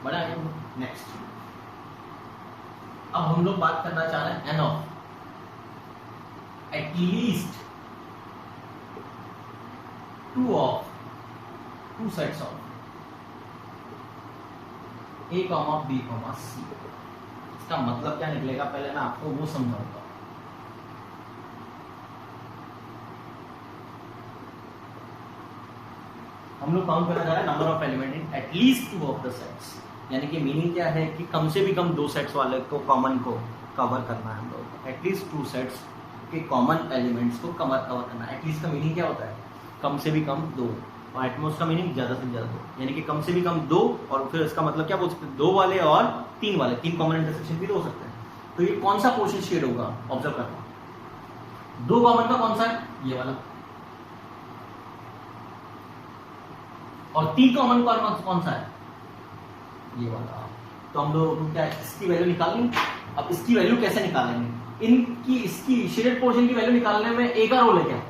[SPEAKER 1] बड़ा है। नेक्स्ट, अब हम लोग बात करना चाह रहे हैं N of at least 2 sets of A comma B comma C. इसका मतलब क्या निकलेगा, पहले मैं आपको वो समझाऊंगा। हम लोग काउंट करना चाह रहे हैं number of element in at least 2 of the sets. यानी कि मीनिंग क्या है कि कम से भी कम 2 सेट्स वाले को कॉमन को कवर करना है हम लोग को। एटलीस्ट 2 सेट्स के कॉमन एलिमेंट्स को कवर करना है। एटलीस्ट का मीनिंग क्या होता है, कम से भी कम 2। और एटमोस्ट का मीनिंग ज्यादा से ज्यादा 2, यानी कि कम से भी कम 2, और फिर इसका मतलब क्या बोल सकते हैं 2 वाले और 3 वाले, 3 कॉमन इंटरसेक्शन भी तो हो सकते हैं। तो ये कौन सा पोर्शन शेड होगा, ऑब्जर्व करना। 2 कॉमन का कौन सा है, ये वाला, और 3 कॉमन का कौन सा है, ये वाला। तो हम लोग क्या इसकी वैल्यू निकाल लेंगे। अब इसकी वैल्यू कैसे निकालेंगे, इनकी इसकी शेडेड पोर्शन की वैल्यू निकालने में ए का रोल है क्या,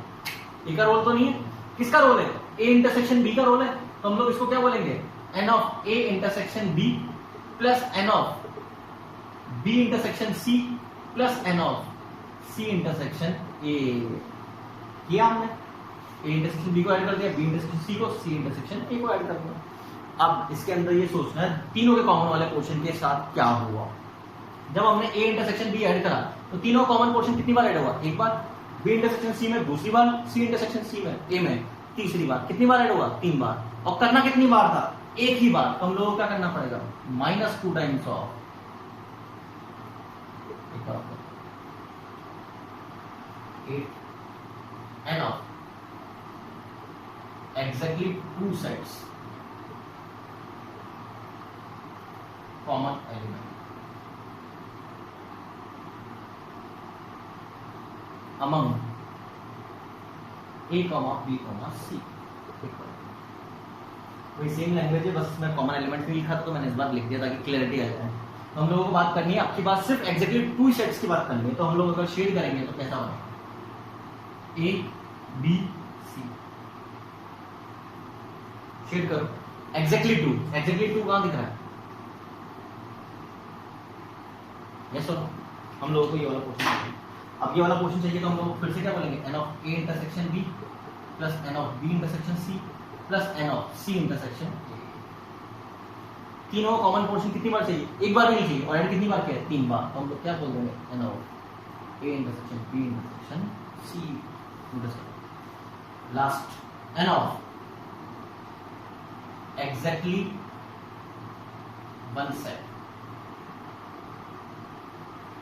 [SPEAKER 1] ए का रोल तो नहीं है, किसका रोल है, ए इंटरसेक्शन बी का रोल है। तो हम लोग इसको क्या बोलेंगे, N of A intersection B plus N of B intersection C plus N of C intersection A. किया हमने, ए इंटरसेक्शन बी को ऐड कर दिया, बी इंटरसेक्शन सी को, सी इंटरसेक्शन ए को ऐड कर दिया। अब इसके अंदर ये सोचना है तीनों के कॉमन वाले पोर्शन के साथ क्या हुआ। जब हमने ए इंटरसेक्शन बी ऐड करा तो तीनों कॉमन पोर्शन कितनी बार ऐड हुआ, एक बार, बी इंटरसेक्शन सी में दूसरी बार, सी इंटरसेक्शन सी में ए में तीसरी बार, कितनी बार ऐड हुआ, 3 बार। और करना कितनी बार था, एक ही बार। तो हम लोगों को क्या करना पड़ेगा, -2 times of n of exactly 2 sets common element among A, B, C। वही सेम लैंग्वेज है, बस मैं कॉमन एलिमेंट नहीं लिखा था तो मैंने इस बार लिख दिया ताकि क्लैरिटी आ जाए। तो हम लोगों को बात करनी है, आपकी बात सिर्फ एग्जैक्टली 2 सेट्स की बात करनी है। तो हम लोग अगर शेड करेंगे तो कैसा होगा, A, B, C शेड करो, एग्जैक्टली 2, एग्जैक्टली 2 कहां दिख रहा है, यस और हम लोगों को ये वाला पोर्शन चाहिए। अब ये वाला पोर्शन चाहिए तो हम लोग फिर से क्या बोलेंगे, N of A intersection B plus N of B intersection C plus N of C intersection A. तीनों कॉमन पोर्शन कितनी बार चाहिए, एक बार भी नहीं चाहिए, और ऐड कितनी बार किया है, 3 बार। तो हम लोग क्या बोल देंगे, n of A intersection B intersection C intersection last n of exactly 1 set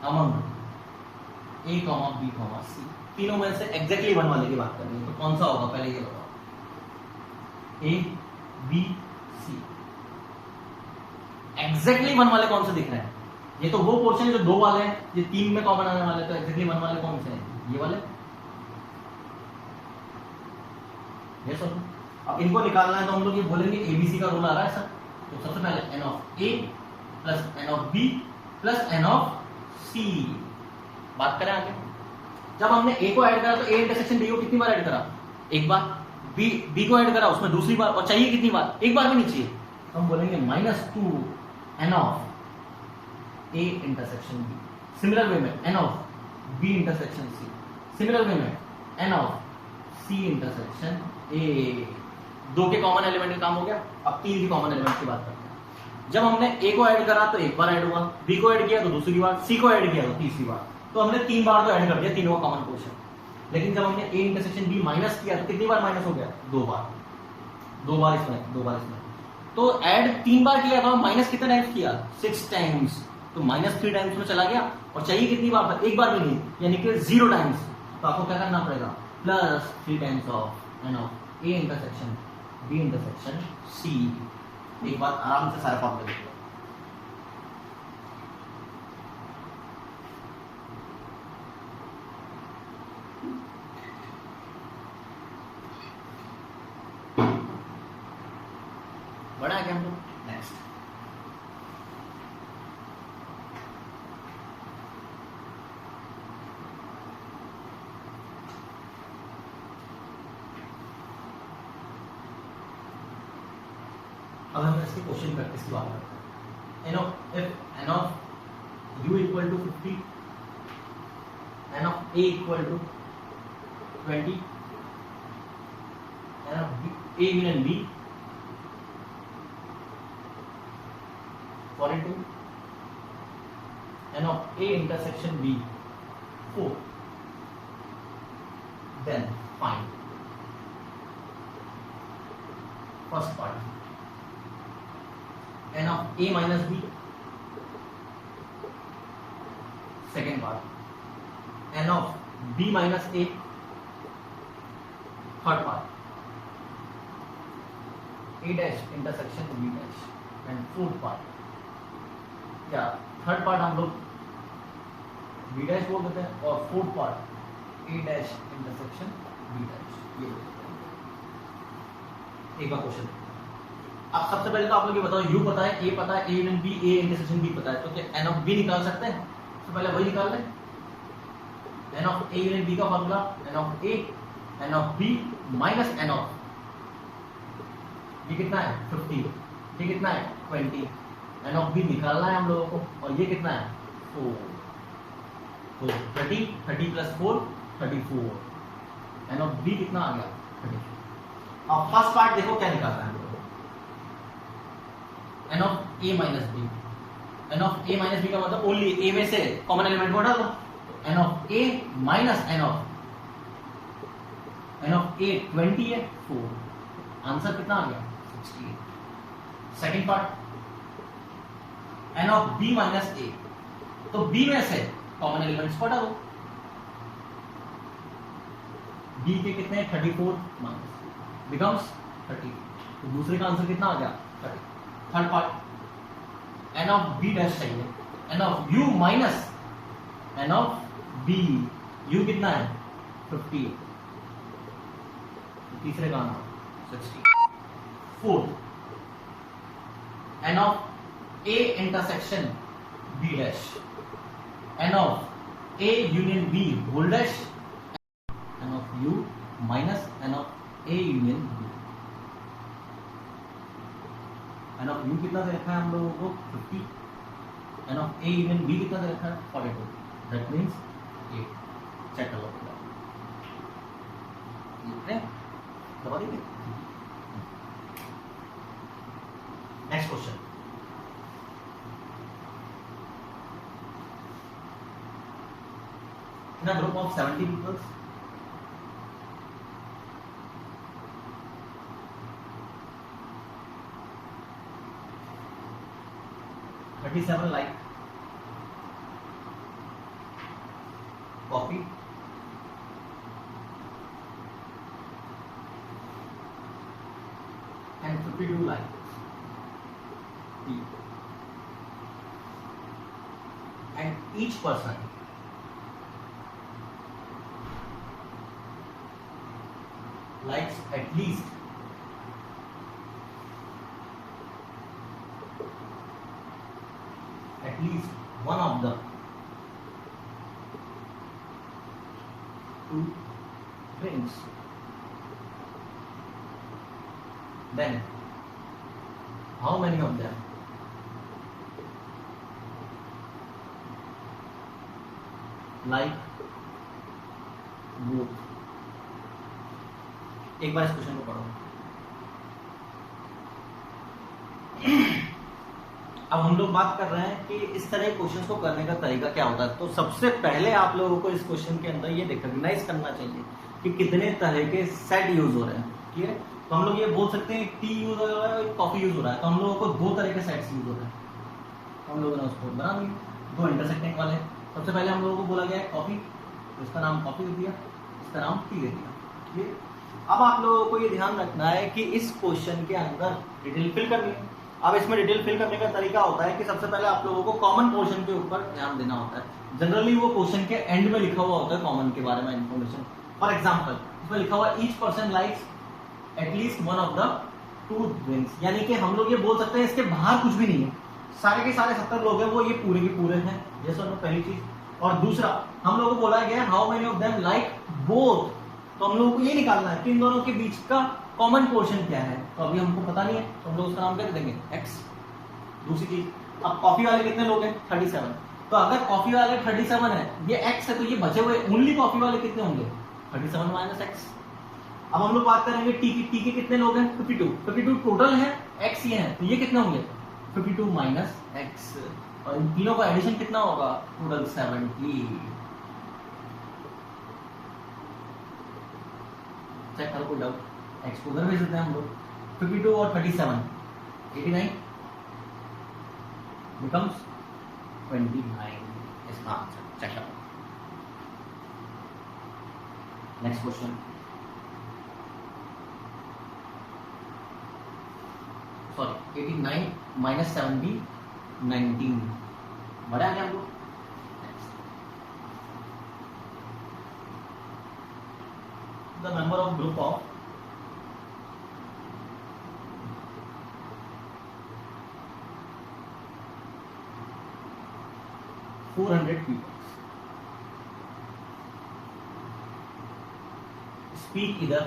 [SPEAKER 1] among A, B, C। तीनों में से एग्जैक्टली 1 वाले की बात करनी है, तो कौन सा होगा पहले ये बताओ, A, B, C। एग्जैक्टली 1 वाले कौन से दिख रहे हैं, ये तो वो पोर्शन है जो 2 वाले हैं, ये 3 में कॉमन आने वाले, तो एग्जैक्टली 1 वाले कौन से हैं, ये वाले, ये सब। अब इनको निकालना है तो हम लोग ये बोलेंगे ABC का रूल आ रहा है सर। तो सबसे पहले n of A plus N of B plus N of C। बात करें आगे, जब हमने A को ऐड करा तो A इंटरसेक्शन B को कितनी बार ऐड करा, एक बार, B को ऐड करा उसमें दूसरी बार, और चाहिए कितनी बार, एक बार भी नहीं चाहिए। तो हम बोलेंगे -2 N of A intersection B। Similar way में N of B intersection C, similar way में N of C intersection A। 2 के कॉमन एलिमेंट का काम हो गया। अब 3 की कॉमन एलिमेंट की बात करते हैं। जब हमने A को ऐड करा तो एक बार ऐड हुआ, B को ऐड किया तो दूसरी बार, C को ऐड किया तो तीसरी बार। तो हमने 3 बार तो ऐड कर दिया तीनों का कॉमन पोर्शन। लेकिन जब हमने A इंटरसेक्शन B माइनस किया तो कितनी बार माइनस हो गया, 2 बार, 2 बार इसमें, 2 बार इसमें। तो ऐड 3 बार किया था, माइनस कितने टाइम्स किया, 6 टाइम्स। तो -3 टाइम्स में चला गया, और चाहिए कितनी बार, एक बार भी नहीं, यानी कि 0 टाइम्स। तो आपको क्या करना पड़ेगा, +3 times of n of A intersection B intersection C। एक बात आराम से सारे फॉर्मूले लिख लो। बड़ा है क्या हम लोग, नेक्स्ट अब हम इसके क्वेश्चन प्रैक्टिस की बात करते हैं। N of if n of u equal to 50, n of a equal to 20, n of a given b 42, n of a intersection b 4, then find first part n of a minus b, second part n of b minus a, third part A dash intersection B dash and fourth part क्या third part हम लोग B dash बोल देते हैं और fourth part A dash intersection B dash। ये एक बार question अब सबसे पहले तो आप लोग ये बताओ U पता है, A पता है, A union B, A intersection B पता है, तो क्या N ऑफ B निकाल सकते हैं? सबसे पहले वही निकाल लें। N of A union B का formula N of A N of B minus N of ये कितना है 50, ये कितना है 20, N ऑफ B निकालना है हम लोगों को और ये कितना है 4, तो 30 प्लस 4 34, N ऑफ B कितना आ गया 30। अब फर्स्ट पार्ट देखो क्या निकालना है हम लोगों को, N of A minus B, N of A minus B का मतलब ओनली A में से कॉमन एलिमेंट को हटा दो, N of A minus N of A 20 है 4, आंसर कितना आ गया 68। Second part N of B minus A, तो B में से कॉमन एलिमेंट्स को हटा दो, B के कितने 34 माइनस बिकम्स 30, तो दूसरे का आंसर कितना आ गया 30। Third part N of B dash चाहिए, N of U minus N of B, U कितना है 50, तीसरे का answer 60। Fourth N of A intersection B dash, N of A union B whole dash, N of U minus N of A union B। N of U कितना दे रखा है हम लोगों को 50, N of A union B कितना दे रखा है 42, that means 8। Check कर लो दबा देंगे। Next question, in a group of 70 people, like coffee and 52 like tea, and each person likes at least one of the two drinks, then how many of them like both? एक बार इस question को पढ़ो। अब हम लोग बात कर रहे हैं कि इस तरह के क्वेश्चंस को करने का तरीका क्या होता है। तो सबसे पहले आप लोगों को इस क्वेश्चन के अंदर ये रिकॉग्नाइज करना चाहिए कि कितने तरह के सेट यूज हो रहे हैं। ठीक है, तो हम लोग ये बोल सकते हैं टी यूज हो रहा है और कॉफी यूज हो रहा है, तो हम लोगों को दो तरह के सेट्स यूज हो रहे हैं। हम लोगों ने उसको बना दिए दो इंटरसेक्टिंग वाले। सबसे पहले हम लोगों को बोला गया है कॉफी, तो इसका नाम कॉफी दे दिया, इसका नाम टी दे दिया। ठीक है, अब आप लोगों को ये ध्यान रखना है कि इस क्वेश्चन के अंदर डिटेल फिल करनी है। अब इसमें डिटेल फिल करने का तरीका होता है कि सबसे पहले आप लोगों को कॉमन पोर्शन के ऊपर ध्यान देना होता है। जनरली वो क्वेश्चन के एंड में लिखा हुआ होता है कॉमन के बारे में इंफॉर्मेशन। फॉर एग्जांपल इसमें लिखा हुआ each person likes at least one of the two drinks, यानी कि हम लोग ये बोल सकते हैं इसके बाहर कुछ भी नहीं है, सारे के सारे 70 लोग हैं वो ये पूरे के पूरे हैं। ये सुनो पहली चीज। और दूसरा हम लोगों को बोला गया how many of them like both, तो हम लोगों को ये निकालना है कि इन दोनों के बीच का कॉमन पोर्शन क्या है। तो अभी हमको पता नहीं है तो हम लोग उसका नाम क्या दे देंगे x। दूसरी चीज, अब कॉफी वाले कितने लोग हैं 37, तो अगर कॉफी वाले 37 है ये x है, तो ये बचे हुए ओनली कॉफी वाले कितने होंगे 37 माइनस x। अब हम लोग बात करेंगे टी की, टी के कितने लोग हैं 52 टोटल है, x ये है, तो ये कितने होंगे 52 माइनस x, और इन तीनों का एडिशन कितना होगा टोटल 70। चेक करो कोई डाउट, x को उधर भेज देते हैं हम लोग। 52 और 37 89 becomes 29 इसका आंसर। चेक करो नेक्स्ट क्वेश्चन। सॉरी 89 माइनस 70 19 बड़ा है क्या हमको? The number of group of $400 people speak either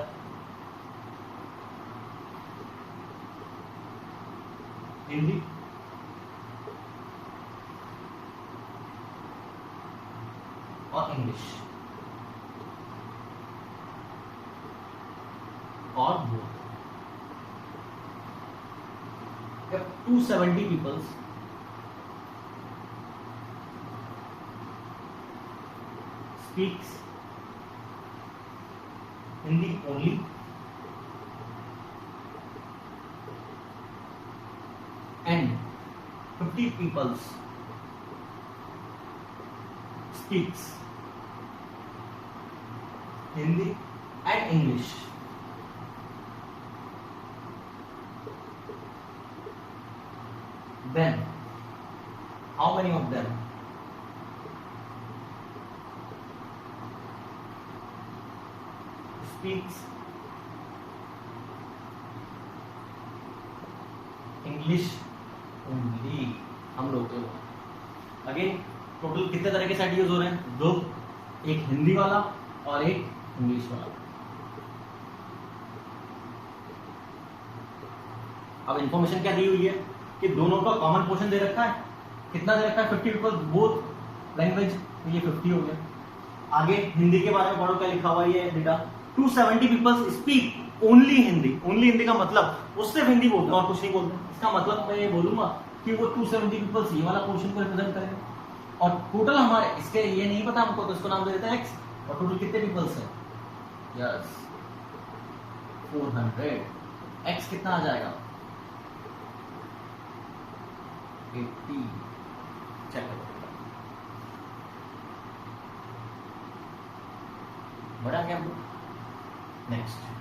[SPEAKER 1] Hindi or English or both. If 270 people speaks Hindi only and 50 people speaks Hindi and English, then how many of them speaks English only? हम लोग तो again total कितने तरह के set use हो रहे हैं? दो, एक हिंदी वाला और एक इंग्लिश वाला. अब इंफॉर्मेशन क्या दी हुई है कि दोनों का कॉमन पोर्शन दे रखा है. कितना दे रखा है? 50 पीपल बोथ लैंग्वेज, तो ये 50 हो गया. आगे हिंदी के बारे में पढ़ो, क्या लिखा हुआ है ये बेटा? 270 people speak only Hindi. Only Hindi का मतलब वो सिर्फ हिंदी बोलते हैं और कुछ नहीं बोलते. इसका मतलब मैं ये बोलूंगा कि वो 270 पीपल्स ये वाला पोर्शन को रिप्रेजेंट करेंगे. और टोटल हमारे इसके ये नहीं पता हमको, तो इसको नाम दे देते हैं एक्स. और टोटल कितने पीपल्स हैं? यस 400. एक्स कितना आ जाएगा? 80. चेक करो, बड़ा क्या? Next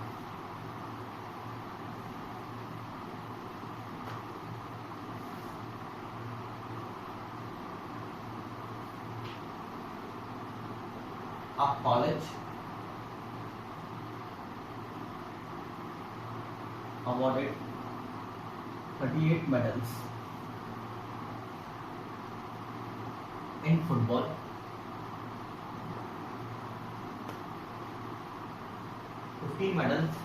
[SPEAKER 1] a college awarded 38 medals in football, 15 medals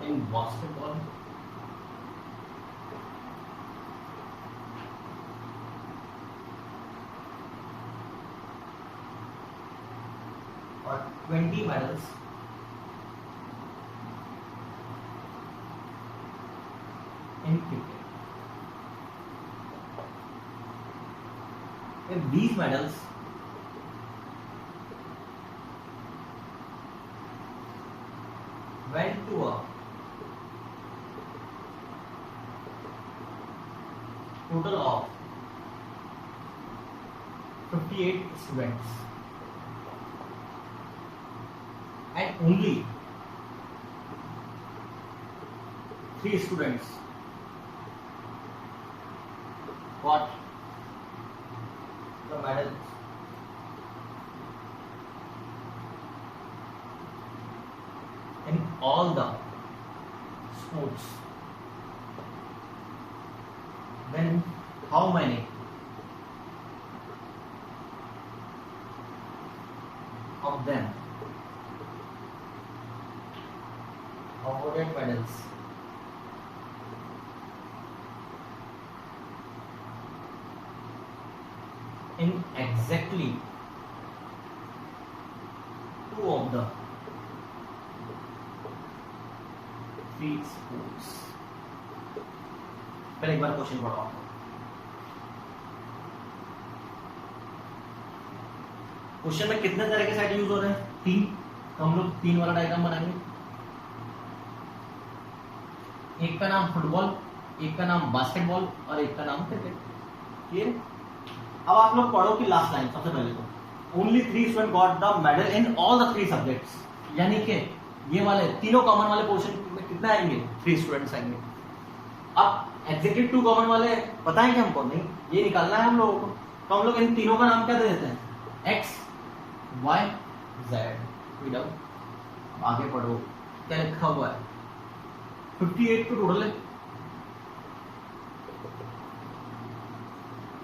[SPEAKER 1] in basketball, और 20 medals in cricket. If these medals went to a total of 58 students and only 3 students got the medals, in all the sports, then how many of them awarded medals in exactly 2 of the 3 sports? पहले एक बार question पढ़ो. Question में कितने तरह के set use हो रहे हैं? 3. तो हम लोग 3 वाला डायग्राम बनाएंगे. एक का नाम फुटबॉल, एक का नाम बास्केटबॉल और एक का नाम क्रिकेट. क्लियर? अब आप लोग पढ़ो कि लास्ट लाइन सबसे पहले तो only 3 student got the medal in all the 3 subjects, यानी कि ये वाले तीनों कॉमन वाले पोर्शन में कितने आएंगे? 3 स्टूडेंट्स आएंगे। अब एग्जैक्टली 2 कॉमन वाले पता है कि हमको नहीं, ये निकालना है हम लोगों को, तो हम लोग इन तीनों का नाम क्या दे देते हैं? x y z। विदाउट आगे पढ़ो क्या लिखा हुआ है? 58 तो टोटल है।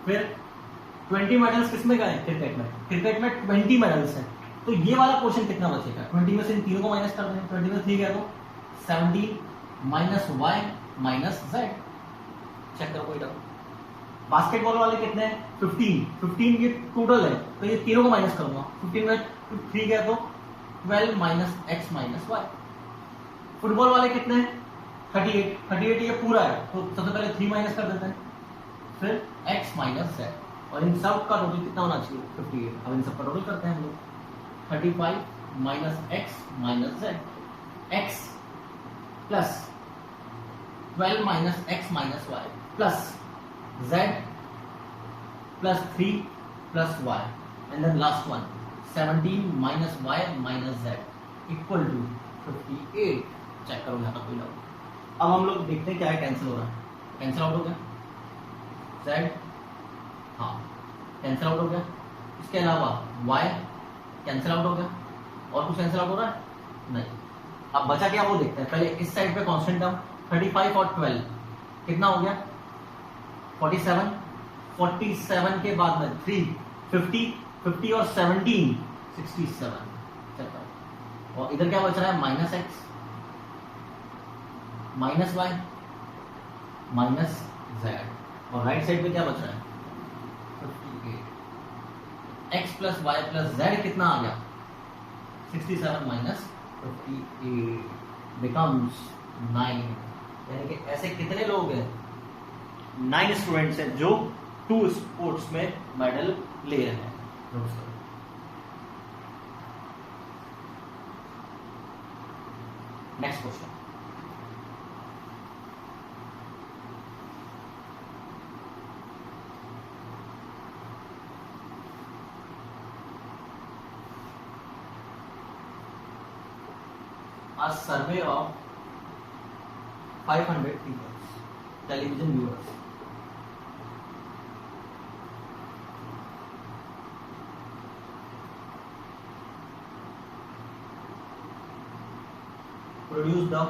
[SPEAKER 1] फिर 20 मेडल्स किसमें गए? क्रिकेट में। क्रिकेट में 20 मेडल्स हैं, तो ये वाला पोर्शन कितना बचेगा? 20 में से इन तीनों को माइनस कर दें। 20 में 3 गया तो 17 minus y minus z। Check करो कोई डाउट? बास्केटबॉल वाले कितने हैं? 15 ये टोटल है, तो ये तीनों को माइनस करूंगा। 15 में 3 गया तो 12 minus x minus y। Football वाले कितने हैं? 38 ये पूरा है, तो सबसे पहले 3 माइनस कर देते हैं, फिर x माइनस z, और इन सब का टोटल कितना होना चाहिए? 58। अब इन सब का टोटल करते हैं हम लोग। 35 minus x minus z, x plus 12 minus x minus y plus z plus 3 plus y, and then last one 17 minus y minus z equal to 58। Check करो यहाँ पर कोई डाउट? अब हम लोग देखते हैं क्या है, कैंसिल हो रहा है। कैंसिल आउट हो गया z, हाँ कैंसिल आउट हो गया। इसके अलावा y कैंसिल आउट हो गया, और कुछ कैंसिल आउट हो रहा है? नहीं। अब बचा क्या वो देखते हैं। पहले इस साइड पे कांस्टेंट टर्म 35 और 12 कितना हो गया? 47। 47 के बाद में 3 50 और 17 67। और इधर क्या बच रहा है? Minus x minus y minus z, और राइट साइड पे क्या बच रहा है? 58। x plus y plus z कितना आ गया? 67 माइनस 58 बिकम्स 9। यानी कि ऐसे कितने लोग हैं? 9 स्टूडेंट्स हैं जो 2 स्पोर्ट्स में मेडल ले रहे हैं। Next question. A survey of 500 people, television viewers, produced the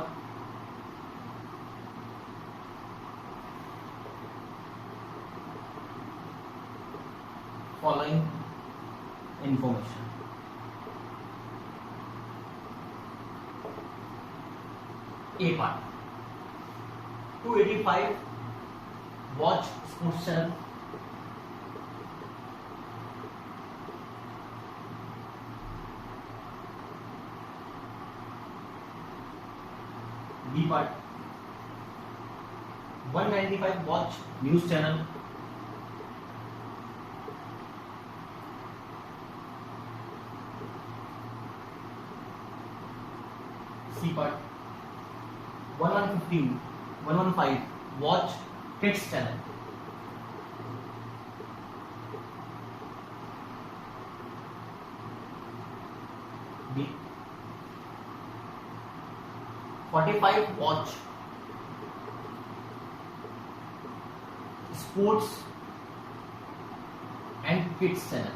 [SPEAKER 1] following information. A part 285 watch sports channel, B part 195 watch news channel, C part 115 watch kids channel, B 45 watch sports and kids channel.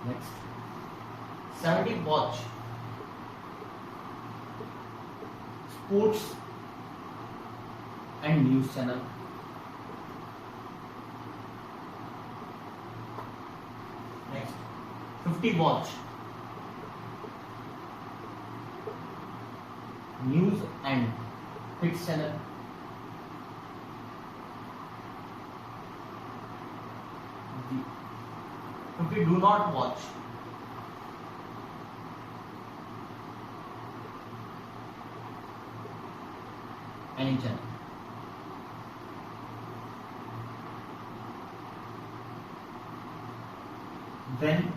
[SPEAKER 1] Next 70 watch sports and news channel. Next 50 watch news and kids channel. If we do not watch any channel, then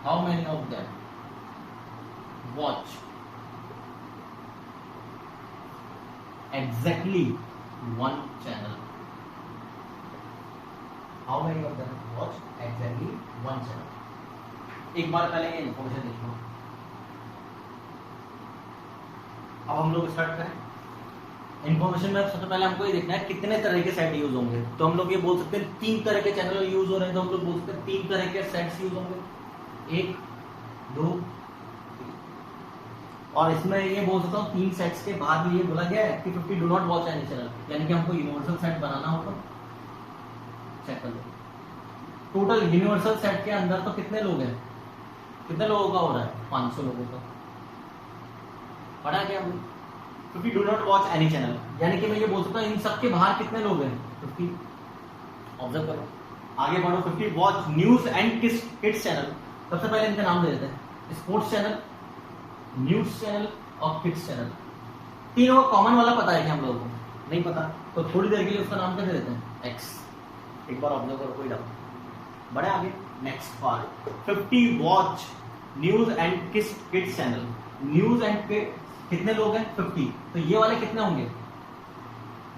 [SPEAKER 1] how many of them watch exactly one channel? How many of them watch exactly one channel. एक बार पहले ये information देख लो। अब हम लोग start करें। Information में सबसे पहले हमको ये देखना है कितने तरह के सेट यूज होंगे। तो हम लोग ये बोल सकते हैं 3 तरह के चैनल यूज हो रहे हैं, तो हम लोग बोल सकते हैं 3 तरह के सेट्स यूज होंगे, 1 2 3। और इसमें ये बोल सकता हूँ 3 सेट्स के बाद भी ये बोला गया है कि 50 do not watch any channel, यानी कि हमको यूनिवर्सल सेट बनाना होगा। चेक कर लो टोटल यूनिवर्सल सेट के अंदर तो कितने लोग हैं, कितने लोगों का हो रहा है, 500 लोगों का। पढ़ा क्या हमने? 50 do not watch any channel, यानी कि मैं ये बोल सकता हूँ इन सबके बाहर कितने लोग हैं, 50। ऑब्जर्व करो, आगे बढ़ो। 50 watch news and kids channel. सबसे पहले इनका नाम दे देते हैं, स्पोर्ट्स चैनल, न्यूज चैनल और किड्स चैनल। तीनों का कॉमन वाला पता है कि हम लोगों को नहीं पता, तो थोड़ी देर के लिए उसका नाम क्या दे देते हैं, एक्स। एक बार ऑब्जर्व करो, कोई डाउट। बढ़े आगे, next part. 50 watch news and kids channel. News and कितने लोग हैं, 50, तो ये वाले कितने होंगे,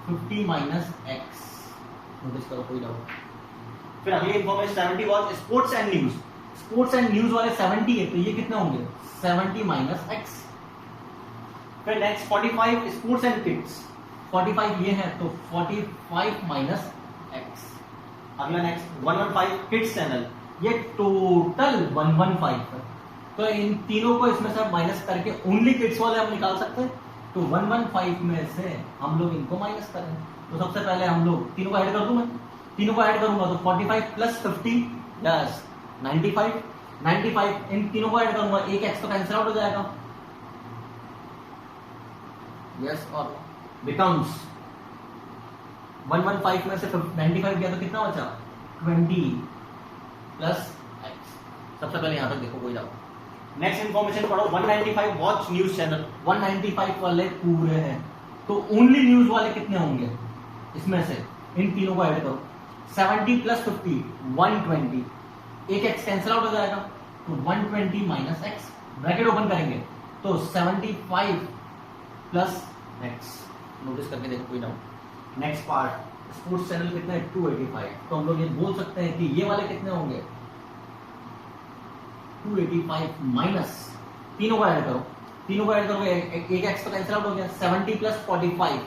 [SPEAKER 1] 50 माइनस एक्स। नोटिस करो, कोई डाउट। फिर अगली information 70 watch sports and news. Sports and news वाले 70 है, तो ये कितने होंगे, 70 माइनस एक्स। फिर नेक्स्ट 45 स्पोर्ट्स एंड किड्स। 45 ये है, तो 45 माइनस एक्स। अगला नेक्स्ट 115 किड्स चैनल, ये टोटल 115 है, तो इन तीनों को इसमें से माइनस करके ओनली किड्स वाले हम निकाल सकते हैं। तो 115 में से हम लोग इनको माइनस करें। तो सबसे पहले हम लोग तीनों को ऐड कर दूं, मैं तीनों को ऐड करूंगा तो 45 प्लस 50 प्लस 95 इन तीनों को ऐड करूंगा, एक एक्स तो कैंसिल आउट हो जाएगा। यस, और बिकम्स 115 में से 95 गया तो कितना बचा, 20 प्लस एक्स। सबसे पहले यहां तक देखो, कोई डाउट। नेक्स्ट इंफॉर्मेशन पढ़ो, 195 वॉच न्यूज चैनल। 195 वाले पूरे हैं, तो ओनली न्यूज वाले कितने होंगे इसमें से, इन तीनों को ऐड करो। 70 प्लस 50 120, एक एक्स कैंसिल आउट हो जाएगा, तो 120 माइनस एक्स। ब्रैकेट ओपन करेंगे तो 75 प्लस एक्स। नोटिस करके देखो, कोई doubt. Next part, sports channel कितना है, 285, तो हम लोग ये बोल सकते हैं कि ये वाले कितने होंगे, 285 माइनस, तीनों को ऐड करो, तीनों को ऐड करोगे एक एक्स तो कैंसिल आउट हो गया, 70 प्लस 45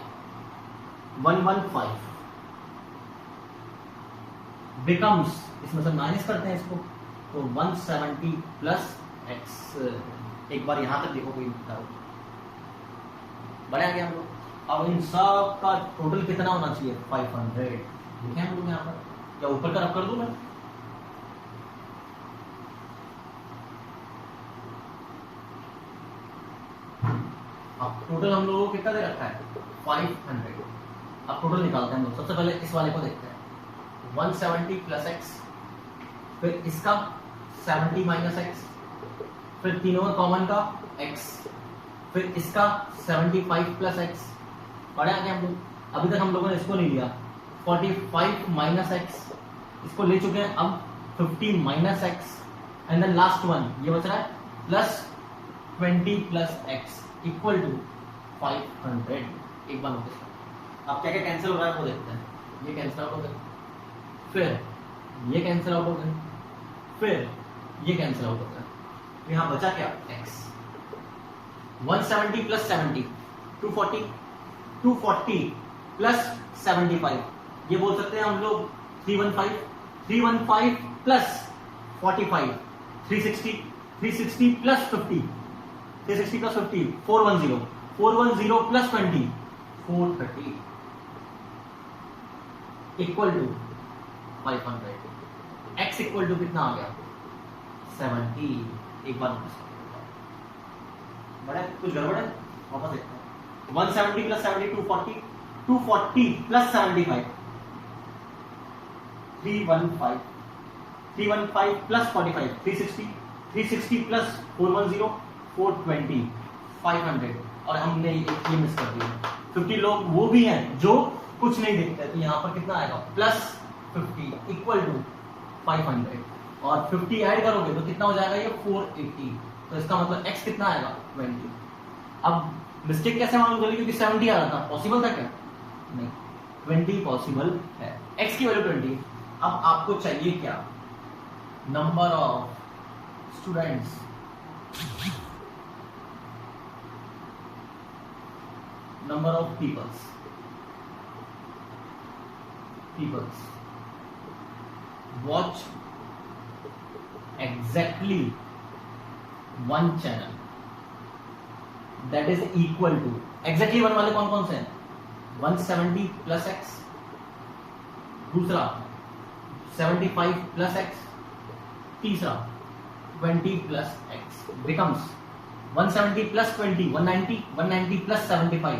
[SPEAKER 1] 115 बिकम्स, इसमें से माइनस करते हैं इसको, तो 170 प्लस एक्स। एक बार यहां तक देखो, कोई डाउट। बढ़िया गया हम लोग। अब इन सब का टोटल कितना होना चाहिए, 500। देखें हम लोग यहाँ पर, या ऊपर तरफ कर दूं मैं, अब टोटल हम लोगों को कितना दे रखा है, 500। अब टोटल निकालते हैं हम लोग। सबसे पहले इस वाले को देखते हैं, 170 प्लस एक्स, फिर इसका 70 माइनस एक्स, फिर तीनों का कॉमन का x, फिर इसका 75 प्लस एक्स। पढ़े आगे हम लोग। अभी तक हम लोगों ने इसको नहीं लिया, 45 माइनस एक्स, इसको ले चुके हैं। अब 50 minus x, and then last one ये बच रहा है, plus 20 plus x equal to 500। एक बार नोटिस करो, अब क्या क्या कैंसिल हो रहा है वो देखते हैं। ये कैंसिल आउट हो गए, फिर ये कैंसिल आउट हो गए, फिर ये कैंसिल आउट हो गया, तो यहां बचा क्या, x। 170 प्लस 70 240, 240 प्लस 75, ये बोल सकते हैं हम लोग 315, 315 plus 45 360, 360 plus 50, 360 plus 50 410, 410 plus 20 430 equal to 500। x equal to कितना आ गया, 70। एक बार बड़ा कुछ गड़बड़ है, वापस देखते हैं। 170 प्लस 70 240, 240 प्लस 75 315, 315 प्लस 45 360, 360 प्लस 410 420 500। और हमने ये मिस कर दिया, 50 लोग वो भी हैं जो कुछ नहीं देखते, तो यहाँ पर कितना आएगा, प्लस 50 इक्वल टू 500, और 50 ऐड करोगे तो कितना हो जाएगा, ये 480। तो इसका मतलब x कितना आएगा, 20। अब मिस्टेक कैसे मालूम चली, क्योंकि 70 आ रहा था, पॉसिबल था क्या, नहीं, 20 पॉसिबल है। x की वैल्यू 20, अब आपको चाहिए क्या? Number of students number of peoples watch exactly one channel that is equal to exactly one वाले कौन कौन से हैं? 170 प्लस एक्स, दूसरा 75 प्लस एक्स, तीसरा 20 plus x becomes 170 plus 20 190, 190 plus 75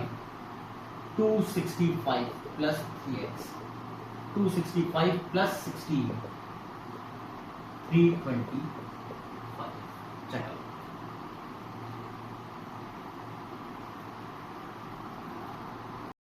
[SPEAKER 1] 265 plus 3x, 265 plus 16 320